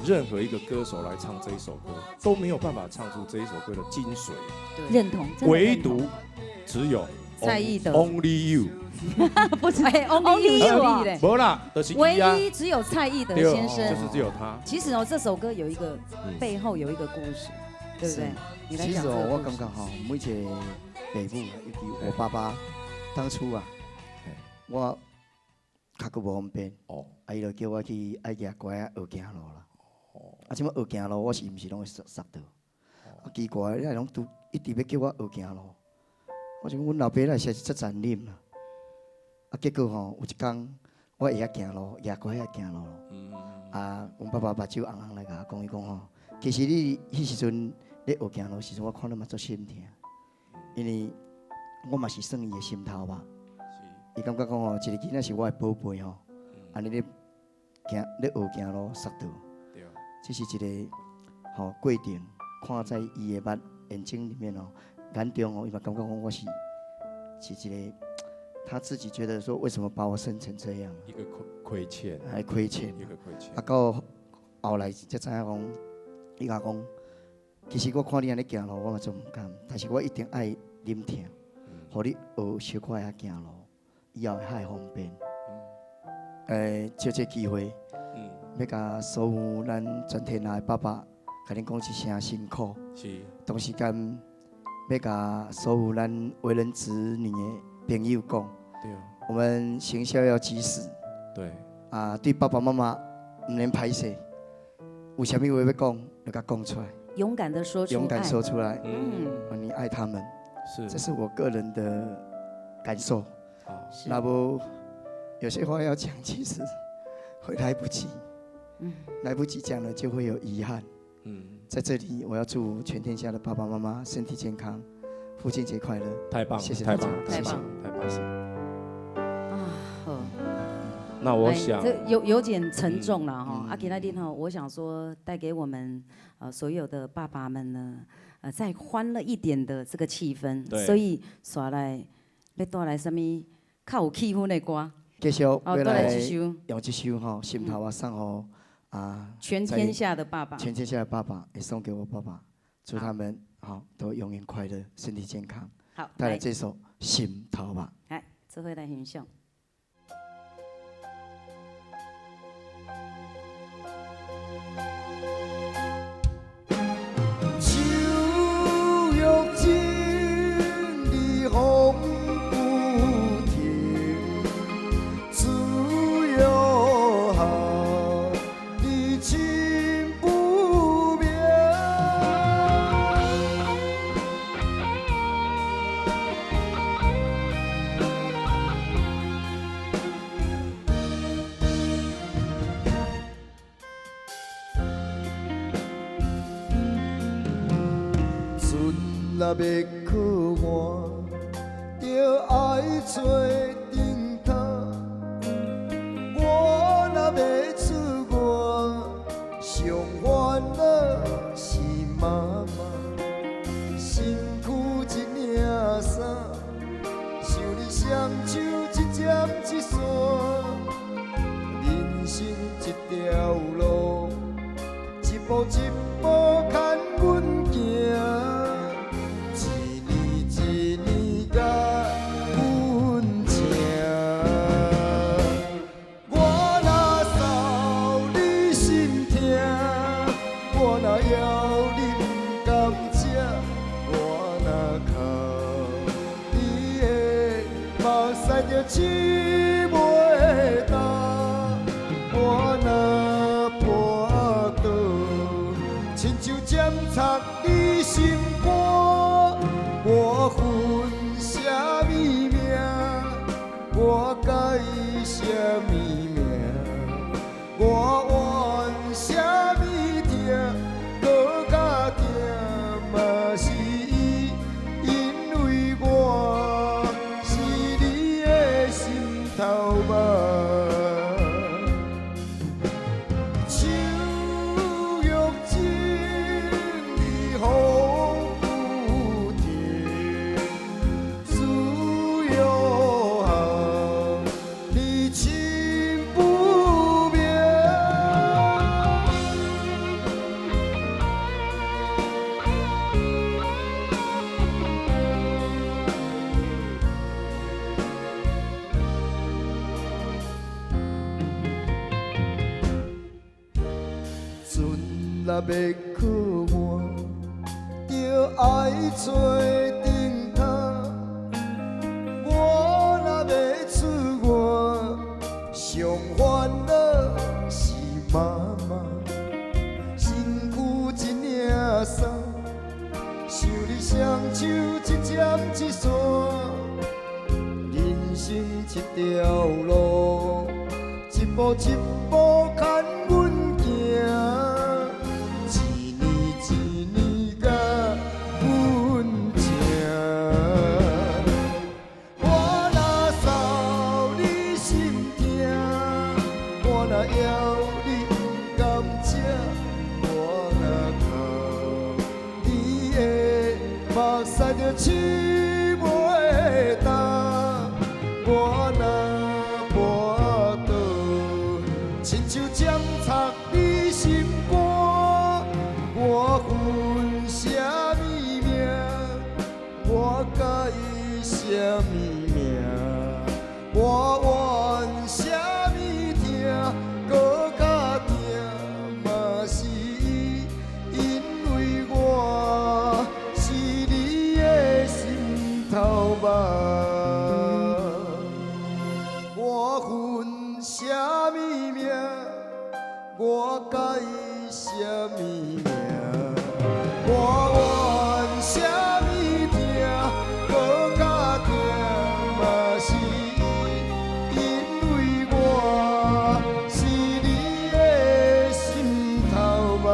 任何一个歌手来唱这一首歌，都没有办法唱出这一首歌的精髓，认同，真的唯认同独只有蔡意德 Only You，不是 Only You 啊，无啦，就是唯伊啊，一只有蔡意德对先生。就是只有他。其实哦，这首歌有一个背后有一个故事，对不对？你来其实哦，讲这个故事。我感觉吼，每一个父母，尤其我爸爸，当初啊，我脚骨无方便，伊就叫我去爱行乖啊学行路啦。啊，即摆学行路，我是毋是拢会摔倒？啊，奇怪，你拢拄一直要叫我学行路，我想阮老爸来实是足残忍啊。啊，结果吼，有一天我会晓行路，行乖啊行路。啊，阮爸爸目睭红红来甲我讲，伊讲吼，其实你迄时阵咧学行路时阵，我看你嘛足心疼，因为我嘛是算伊的心头吧。伊感觉讲吼，一个囡仔是我的宝贝吼，安尼咧学行路摔倒，这是一个吼过程，看在伊的眼睛里面哦，眼中哦，伊嘛感觉讲我是一个，他自己觉得说为什么把我生成这样，一个亏欠，还亏欠，一个亏欠。啊，到后来才知影讲，伊甲讲，其实我看你安尼行路，我嘛做唔甘，但是我一定爱忍疼，互你学小可仔行路，以后会较方便。借这机会，要甲所有咱全天下的爸爸，甲恁讲一声辛苦。是。同时间，要甲所有咱为人子女的朋友讲，对，我们行孝要及时。对。啊，对爸爸妈妈唔能歹势，有啥物话要讲，就甲讲出来。勇敢的说出爱。勇敢说出来。你爱他们。是。这是我个人的感受。那不有些话要讲，其实会来不及。来不及讲了，就会有遗憾。在这里，我要祝全天下的爸爸妈妈身体健康，父亲节快乐！太棒，谢谢大家，太棒，太棒！啊，好。那我想，这有点沉重了哈。阿吉那丁哈，我想说，带给我们所有的爸爸们呢，再欢乐一点的这个气氛。所以刷来要带来什么较有气氛的歌？继续要来用这首哈，心头啊送给全天下的爸爸，全天下的爸爸也送给我爸爸，祝他们好都永远快乐，身体健康。好，带来这首《心头吧》。来，这回来欣赏。手约真，你风不停，自由好，你情不变。若要靠岸，就爱做顶头。我若要出外，上烦恼是妈妈，身躯一领衫，想你双手一针一线，人生一条路，一步一步牵阮行。吃袂到，我若跋倒，亲像检查你心肝，我分什么命？我该什么命？我怨什么痛？搁甲行嘛是伊，因为我。头吧，手约真，你风不停，自若要靠我，就爱做顶头。我若要出外，上烦恼是妈妈，身躯一领衫，想你双手一针一线，人生一条路，一步一步牵阮行。晒着树袂干，我若跋倒，亲像针插你心肝。我分啥物命？我甲伊啥物命？我怨啥物疼？搁较疼嘛是因为我。头目，我分啥物命？我甲伊啥物命？我怨啥物疼？搁较疼嘛是因为我是你的心头目。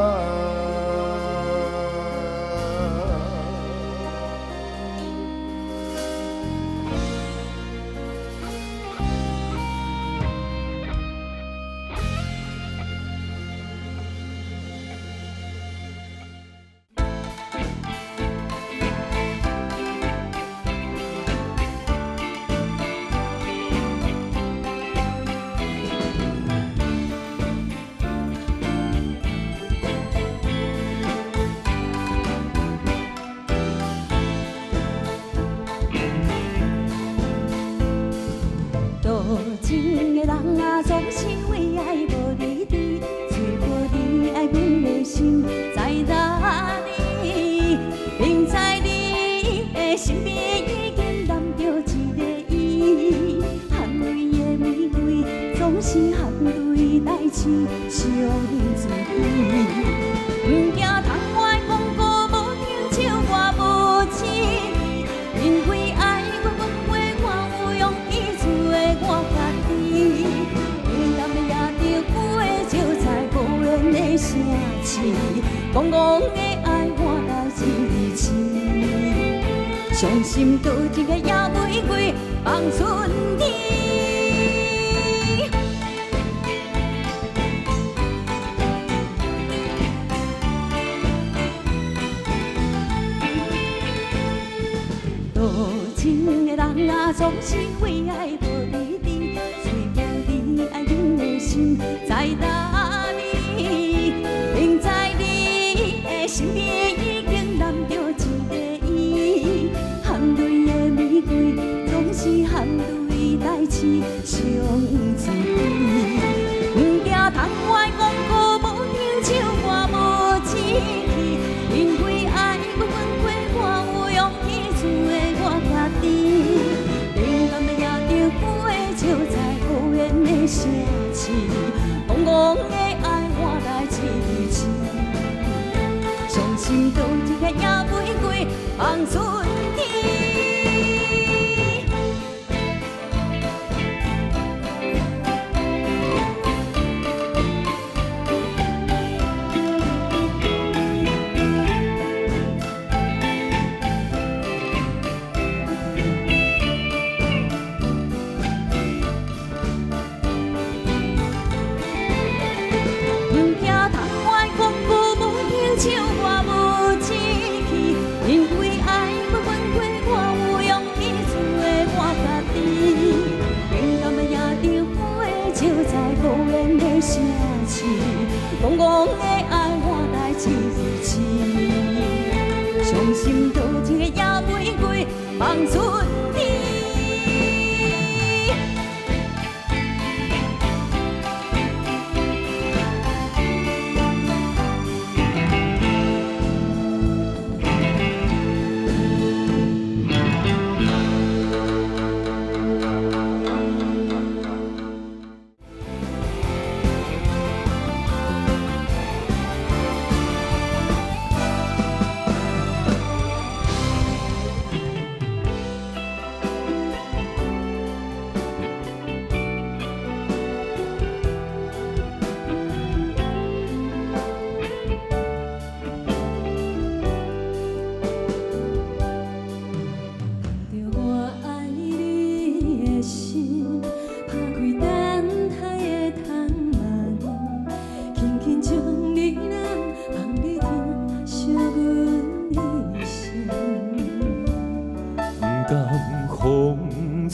情的人啊，总是为爱无离地，找无你爱阮的心在哪里？明知你的身边已经揽着一个伊，含泪的玫瑰总是含泪来试，伤自己。不惊窗外广告无听唱我无志气，因为爱我阮过我有勇气做我家己。平淡的也着过，就在无缘的城市，戆戆的爱换来一字痴，伤心到一个也玫瑰放春天。情的人啊，总是为爱无离地，找无你爱阮的心在哪里？明知你的身边已经揽着一个伊，含泪的玫瑰总是含泪来试，伤自己。不惊窗外广告无听唱我无志气，因为爱我阮过我有勇气做我家己。平淡的也着过，就在无缘的城市，戆戆的爱换来一字痴，伤心到一个野玫瑰放春天。唱我无志气，因为爱我阮过我有勇气做我家己。平淡的也着过，就在无缘的城市，戆戆的爱换来一字痴，伤心到一个野玫瑰放春天。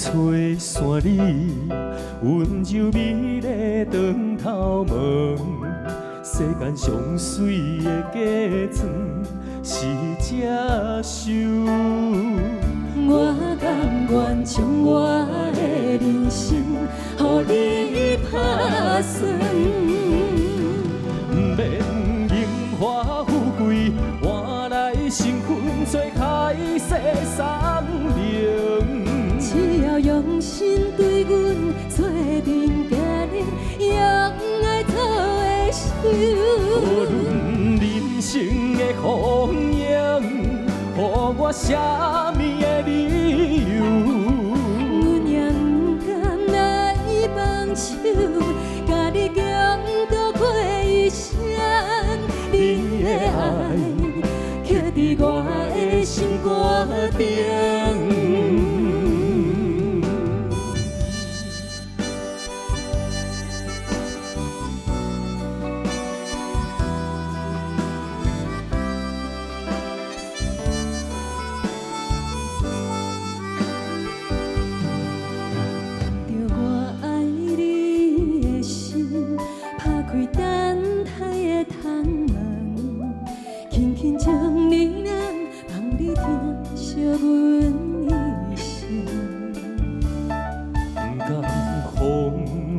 找山里，温柔美丽长头毛，世间上水的假装是这首。我甘愿将我的人生，予你打算。不免荣华富贵换来身份做海誓山盟。只要用心对阮做阵行日，用爱做的手。无论人生的风影，予我啥物的理由？阮也不甘来放手，甲你共度过一生。你的爱刻伫我的心肝顶。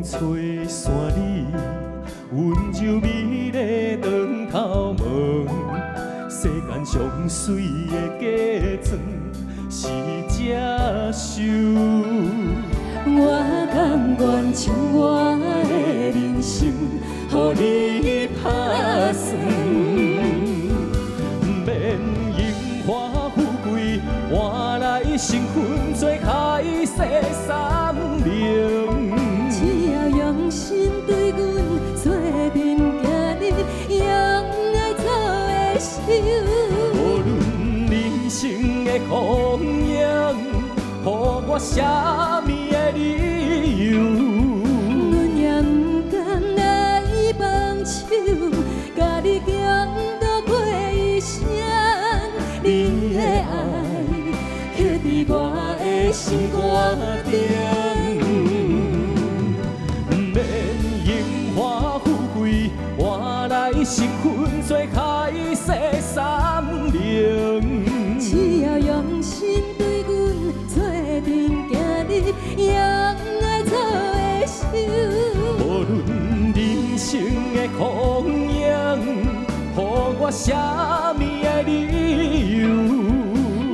吹山里，温柔美丽长头毛，世间上水的假装是这首。我甘愿将我的人生，予你打算。免荣华富贵换来身份做海誓山盟。用心对阮做阵行日，用爱做的手。无论人生的风影，予我啥物的理由？阮也不甘来放手，甲你共度过一生。你的爱刻伫我的心肝顶。身份做海誓山盟，只要用心对阮做阵行日，用爱做的手。无论人生的风影，予我啥物的理由？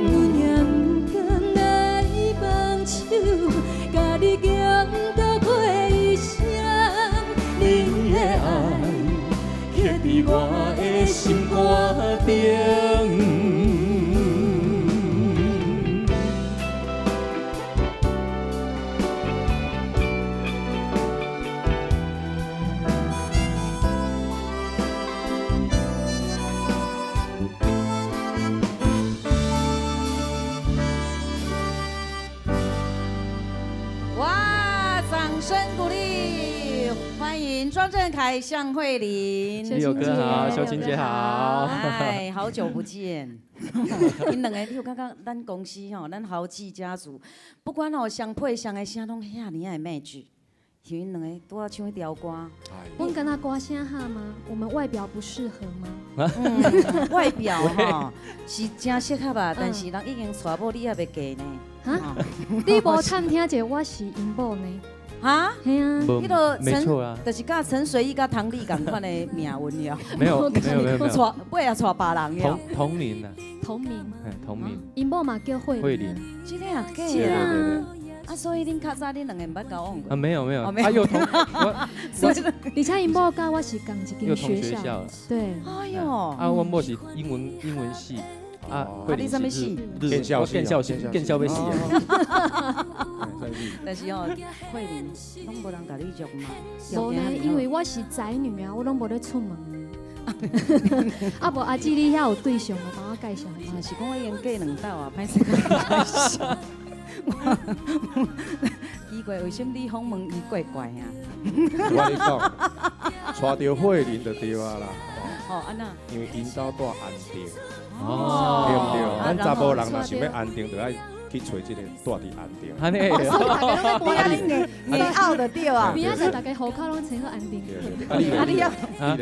阮也不甘来放手，甲你共度过一生。你的爱刻伫我的心肝顶。哇！掌声鼓励，欢迎庄振凯、向慧琳。立友哥好，秀琴姐好。哎，好久不见。因两个，你有感觉咱公司吼，咱豪记家族，不管吼相配相的声拢遐尼的 match，因因两个拄啊唱一条歌。阮跟他歌声哈吗？我们外表不适合吗？外表吼是真适合吧，但是人已经娶某，你也袂嫁呢。啊？你无探听者我是因某呢？啊？系啊，迄个没错啊，就是甲陈水伊甲唐丽共款的命运了。没有，娶尾也娶别人了。同名啊。同名。同名。因某嘛叫慧慧琳。今天也假对啊。啊，所以恁较早恁两个毋捌交往过？啊，没有没有，啊有同我，而且因某甲我是共一间学校。对。哎呦。啊，我某是英文系。啊，慧琳什么系？建校系，建校要系啊。但是哦，慧琳拢无人甲你约嘛？无呢，因为我是宅女啊，我拢无咧出门。啊无阿姊你遐有对象无？帮我介绍一下。是讲我已经嫁两道啊，歹势介绍。奇怪，为什么你访问伊怪怪啊？我跟你讲，娶到慧琳就对啊啦。哦，安那？因为因兜住安定。哦，对不对？咱查甫人若想要安定，就爱去找这个住伫安定。安尼，你安尼硬拗的对啊。边仔就大家户口拢找好安定。你啊，阿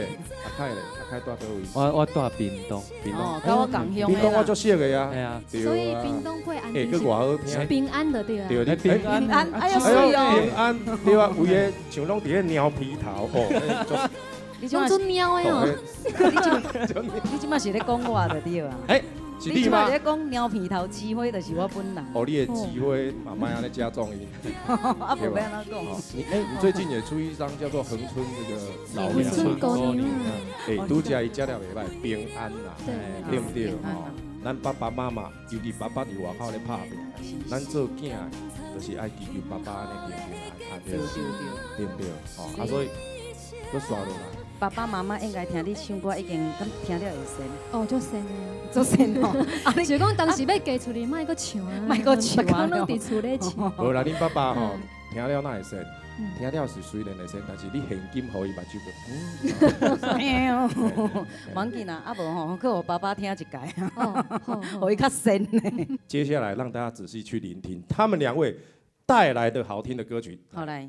凯住倒位？我住屏东，哦，跟我共乡屏东我足熟的呀。系啊，所以屏东过安定佫偌好听。平安的对啊。对，你平安，哎呀水哦。平安，对啊，有诶像拢伫咧鸟皮头哦。你种做猫的哦。你即马是咧讲我的对啊。是你吗？你咧讲鸟皮头机会，就是我本人。哦，你的机会慢慢安尼加重音。啊，不要安讲。你最近也出一张叫做《恒春》这个老恒春高龄拄则伊食了袂歹，平安啦，对不对？哦，咱爸爸妈妈，尤其爸爸伫外口咧拍拼，咱做囝就是爱祈求爸爸安尼平安，对不对？哦，啊所以都刷落来。爸爸妈妈应该听你唱歌，已经敢听了会sen哦，足sen的，足sen哦。啊，就讲当时要嫁出去，莫搁唱啊，莫搁唱啊，拢伫厝咧唱。无啦，恁爸爸吼听了哪会sen听了是虽然会sen但是你现金互伊目睭个。忘记啦，啊无吼，去我爸爸听一届啊，互伊较sen呢。接下来让大家仔细去聆听他们两位带来的好听的歌曲。好来。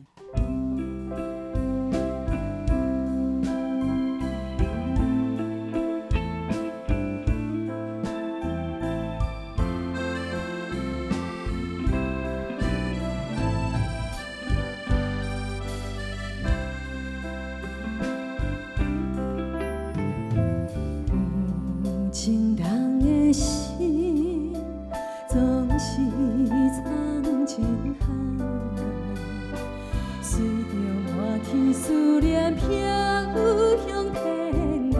情人的心总是藏情海，随着满天思念飘向天涯。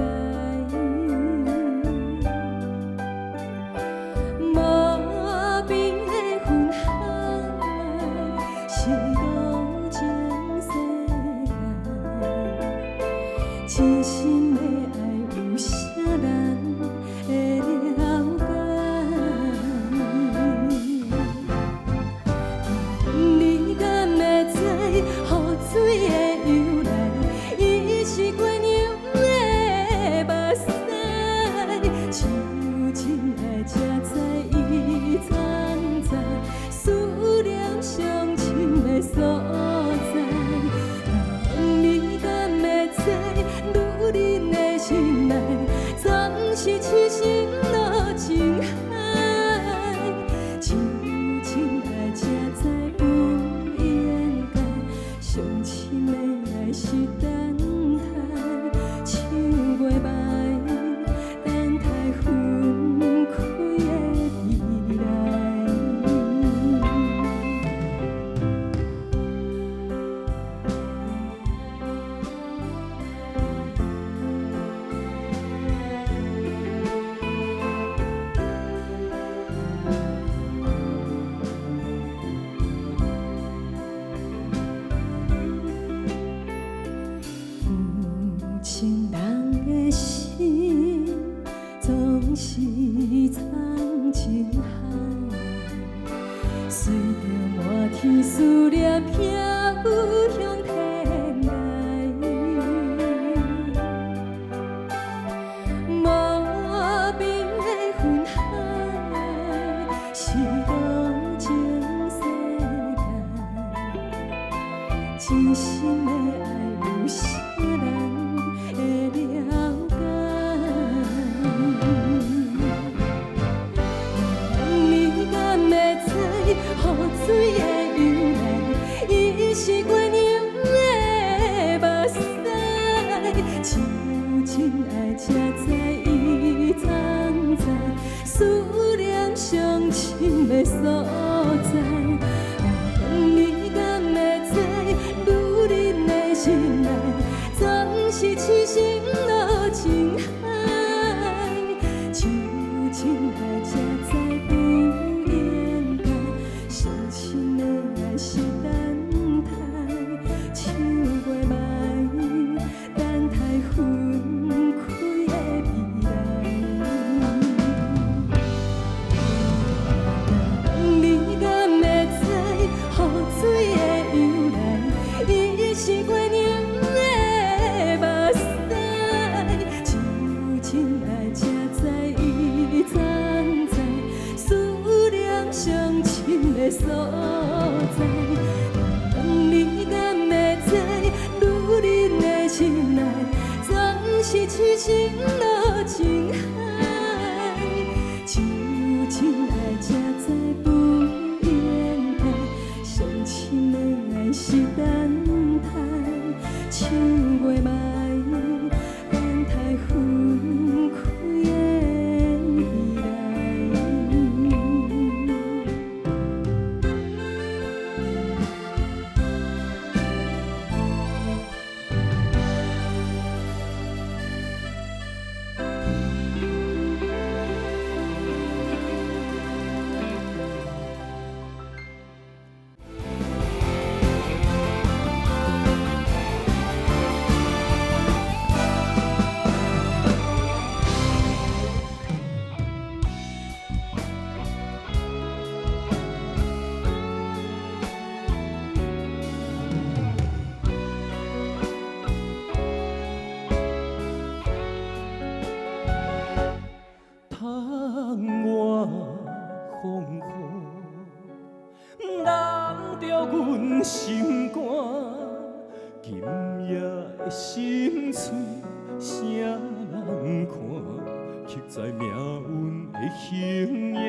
无边的云海，是多情世界，真心的爱有啥人？会了解，你敢会知雨水的由来？伊是月娘的目屎，像真爱才知伊藏在思念上深的所在。你敢会知女人的心内？总是痴心落情海，只有真爱才知有掩盖，上深的爱是等待，像月霾，等待分开的未来。情人的心总是藏情海，随着满天思念飘向天涯。无边的云海，是多情世界，真心的爱有啥人？雨水的由来，伊是月娘的目屎，只有真爱才知伊藏在思念上深的所在。你敢会知女人的心内，总是痴心落情海，只有真爱才知有掩盖。上深的爱是等待，像月霾，等待分开的未来。你在命运的形影，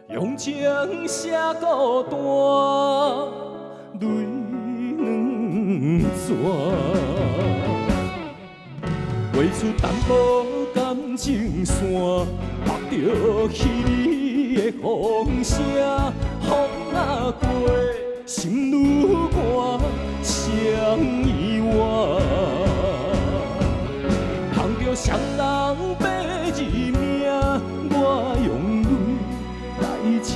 用情写孤单，泪两逝。画出淡薄感情线，目着彼你的风声，风啊过，心愈寒，谁意外？碰着双人白字名，我用泪来照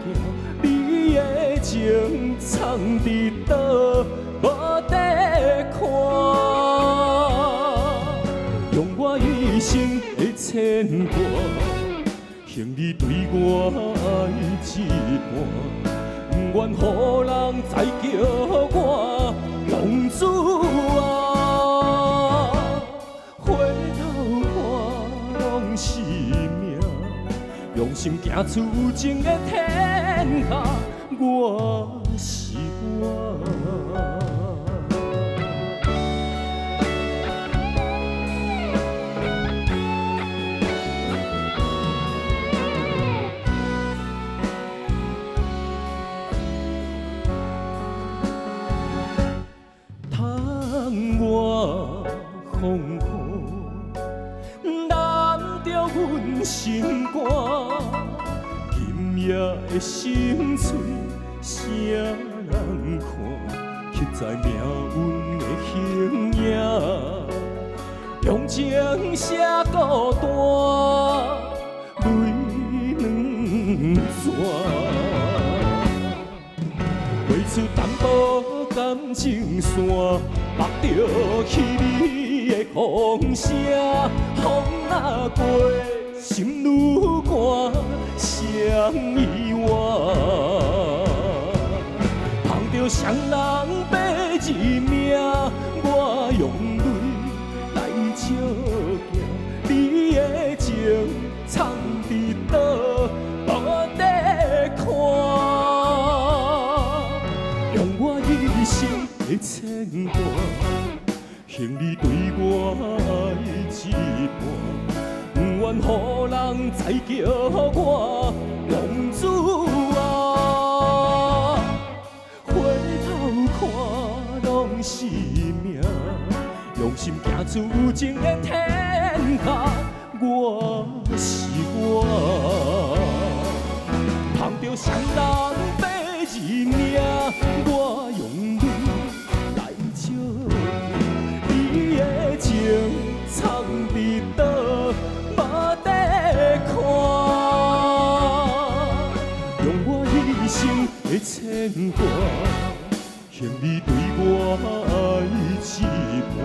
镜，你的情藏伫倒，无得看。用我一生的牵挂，向你对我爱一半，不愿予人再叫我公主啊。回头看拢是命，用心行出情的天下，我是我。风雨难着阮心肝，今夜的心碎谁人看？刻在命运的形影，用情写孤单，泪两逝。画出淡薄感情线，目着彼你的风声，风啊过，心愈寒，谁意外？碰着双人白字名，我用泪来照镜，你的情藏伫倒，无得看。用我一生的牵挂，向你对我爱一半，不愿予人再叫我公主啊。回头看拢是命，用心行出情的天下，我是我。碰着双人白字名，我用泪来照镜，你的情藏伫倒，无得看。用我一生的牵挂，向你对我爱一半，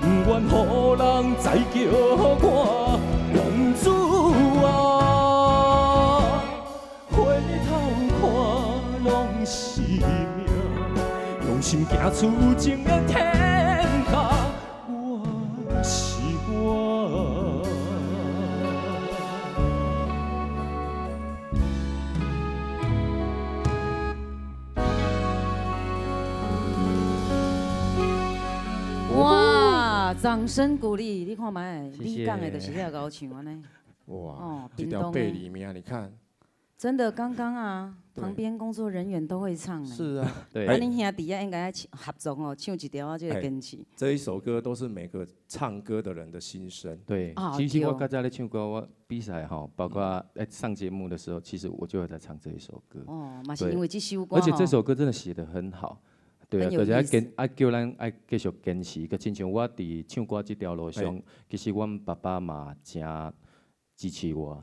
不愿予人再叫我公主啊。回头看拢是命，用心行出情的天下，我是我。哇！掌声鼓励，你看卖，谢谢你讲的就是遐高唱安尼。哇，这条背里面你看。真的，刚刚啊，旁边工作人员都会唱呢。是啊，对。啊，恁兄弟仔应该要合作哦，唱一条啊，就会坚持。这一首歌都是每个唱歌的人的心声。对，其实我刚才在唱歌，我比赛哈，包括上节目的时候，其实我就有在唱这一首歌。哦，嘛是因为这首歌。而且这首歌真的写得很好。对啊，就是叫咱爱继续坚持。个亲像我伫唱歌这条路上，其实阮爸爸嘛真支持我。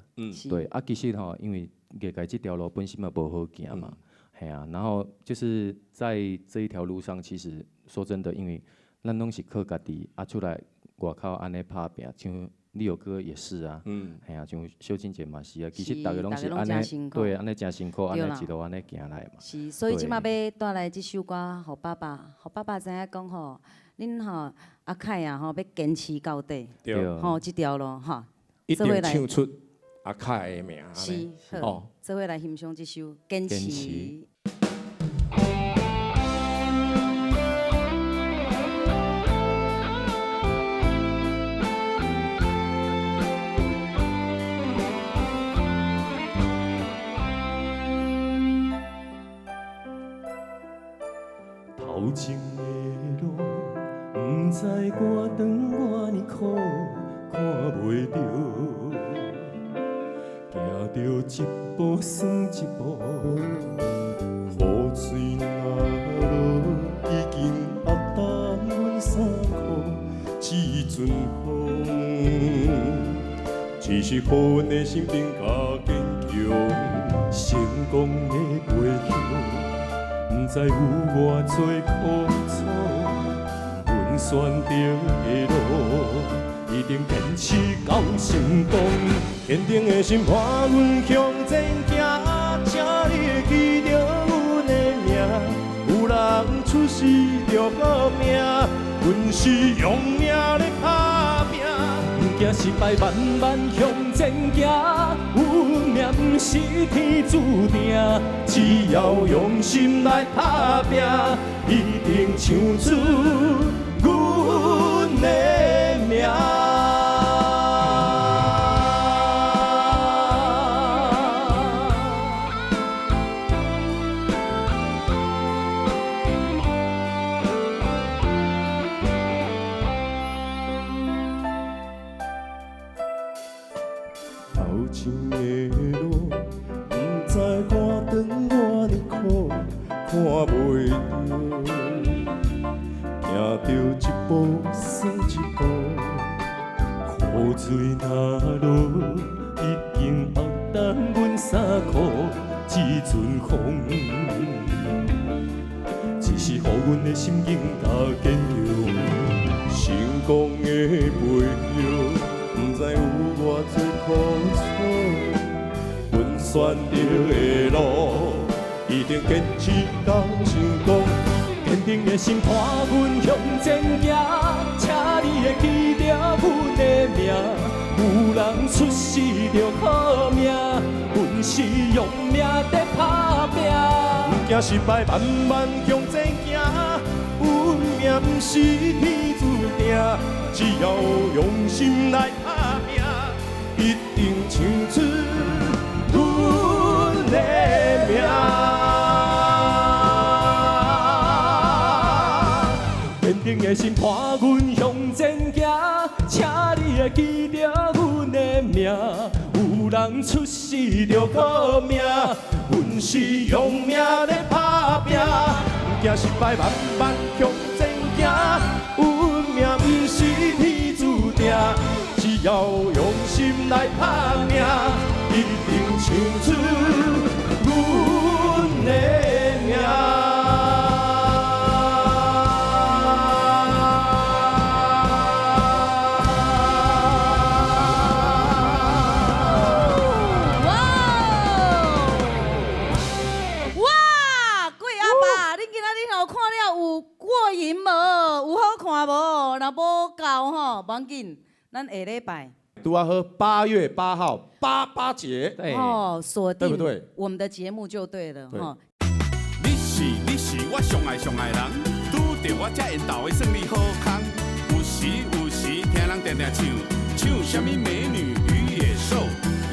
对啊，其实吼，因为艺界这条路本身嘛不好行嘛，系啊。然后就是在这一条路上，其实说真的，因为咱拢是靠家己啊出来外口安尼打拼，像你有歌也是啊，系啊，像小金姐嘛是啊。其实大家拢是安尼，对，安尼真辛苦，安尼一路安尼行来嘛。是，所以即马要带来这首歌，互爸爸，互爸爸知影讲吼，恁吼阿凯啊吼要坚持到底，吼这条路吼。一定唱出阿凯的名。是，好，做伙来欣赏这首《坚持》。情的路，不知我长偌呢苦，看袂着，行着一步算一步，雨水若落，已经压淡阮衫裤，只阵风，只是予阮的心更加坚强，成功的背后。不知有偌多苦楚，阮选择的路，一定坚持到成功。坚定的心伴阮向前行，请你会记着阮的名。有人出世就好命，阮是用命在打拼。不惊失败，慢慢向前行。运命不是天注定，只要用心来打拼，一定唱出阮的名。后情的路，不知我长偌呢苦，看袂着，行着一步算一步，雨水若落，已经压淡阮衫裤，只阵风，只是予阮的心更加坚强，成功的背后。不知有偌多苦楚，阮选择的路，一定坚持到成功。坚定的心伴阮向前行，请你会记着阮的名。有人出世就好命，阮是用命在打拼。不惊失败，慢慢向前行。运命不是天注定，只要用心来打拼，一定唱出阮的名。坚定的心伴阮向前行，请你会记着阮的名。有人出世就好命，阮是用命在打拼。不惊失败，慢慢向前行。运命不是天注定，只要用心来打拼，一定唱出阮的名。若无够吼，无要紧，咱下礼拜拄啊好，8月8号88节，哦，锁定，对不对？我们的节目就对了哈。你是我上爱人，拄着我才缘投的算你好康。有时听人定唱什么美女与野兽，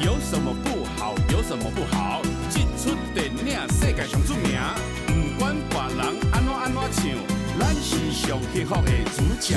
有什么不好，有什么不好？这出电影世界上出名，不管别人安怎唱。咱是上幸福的主角。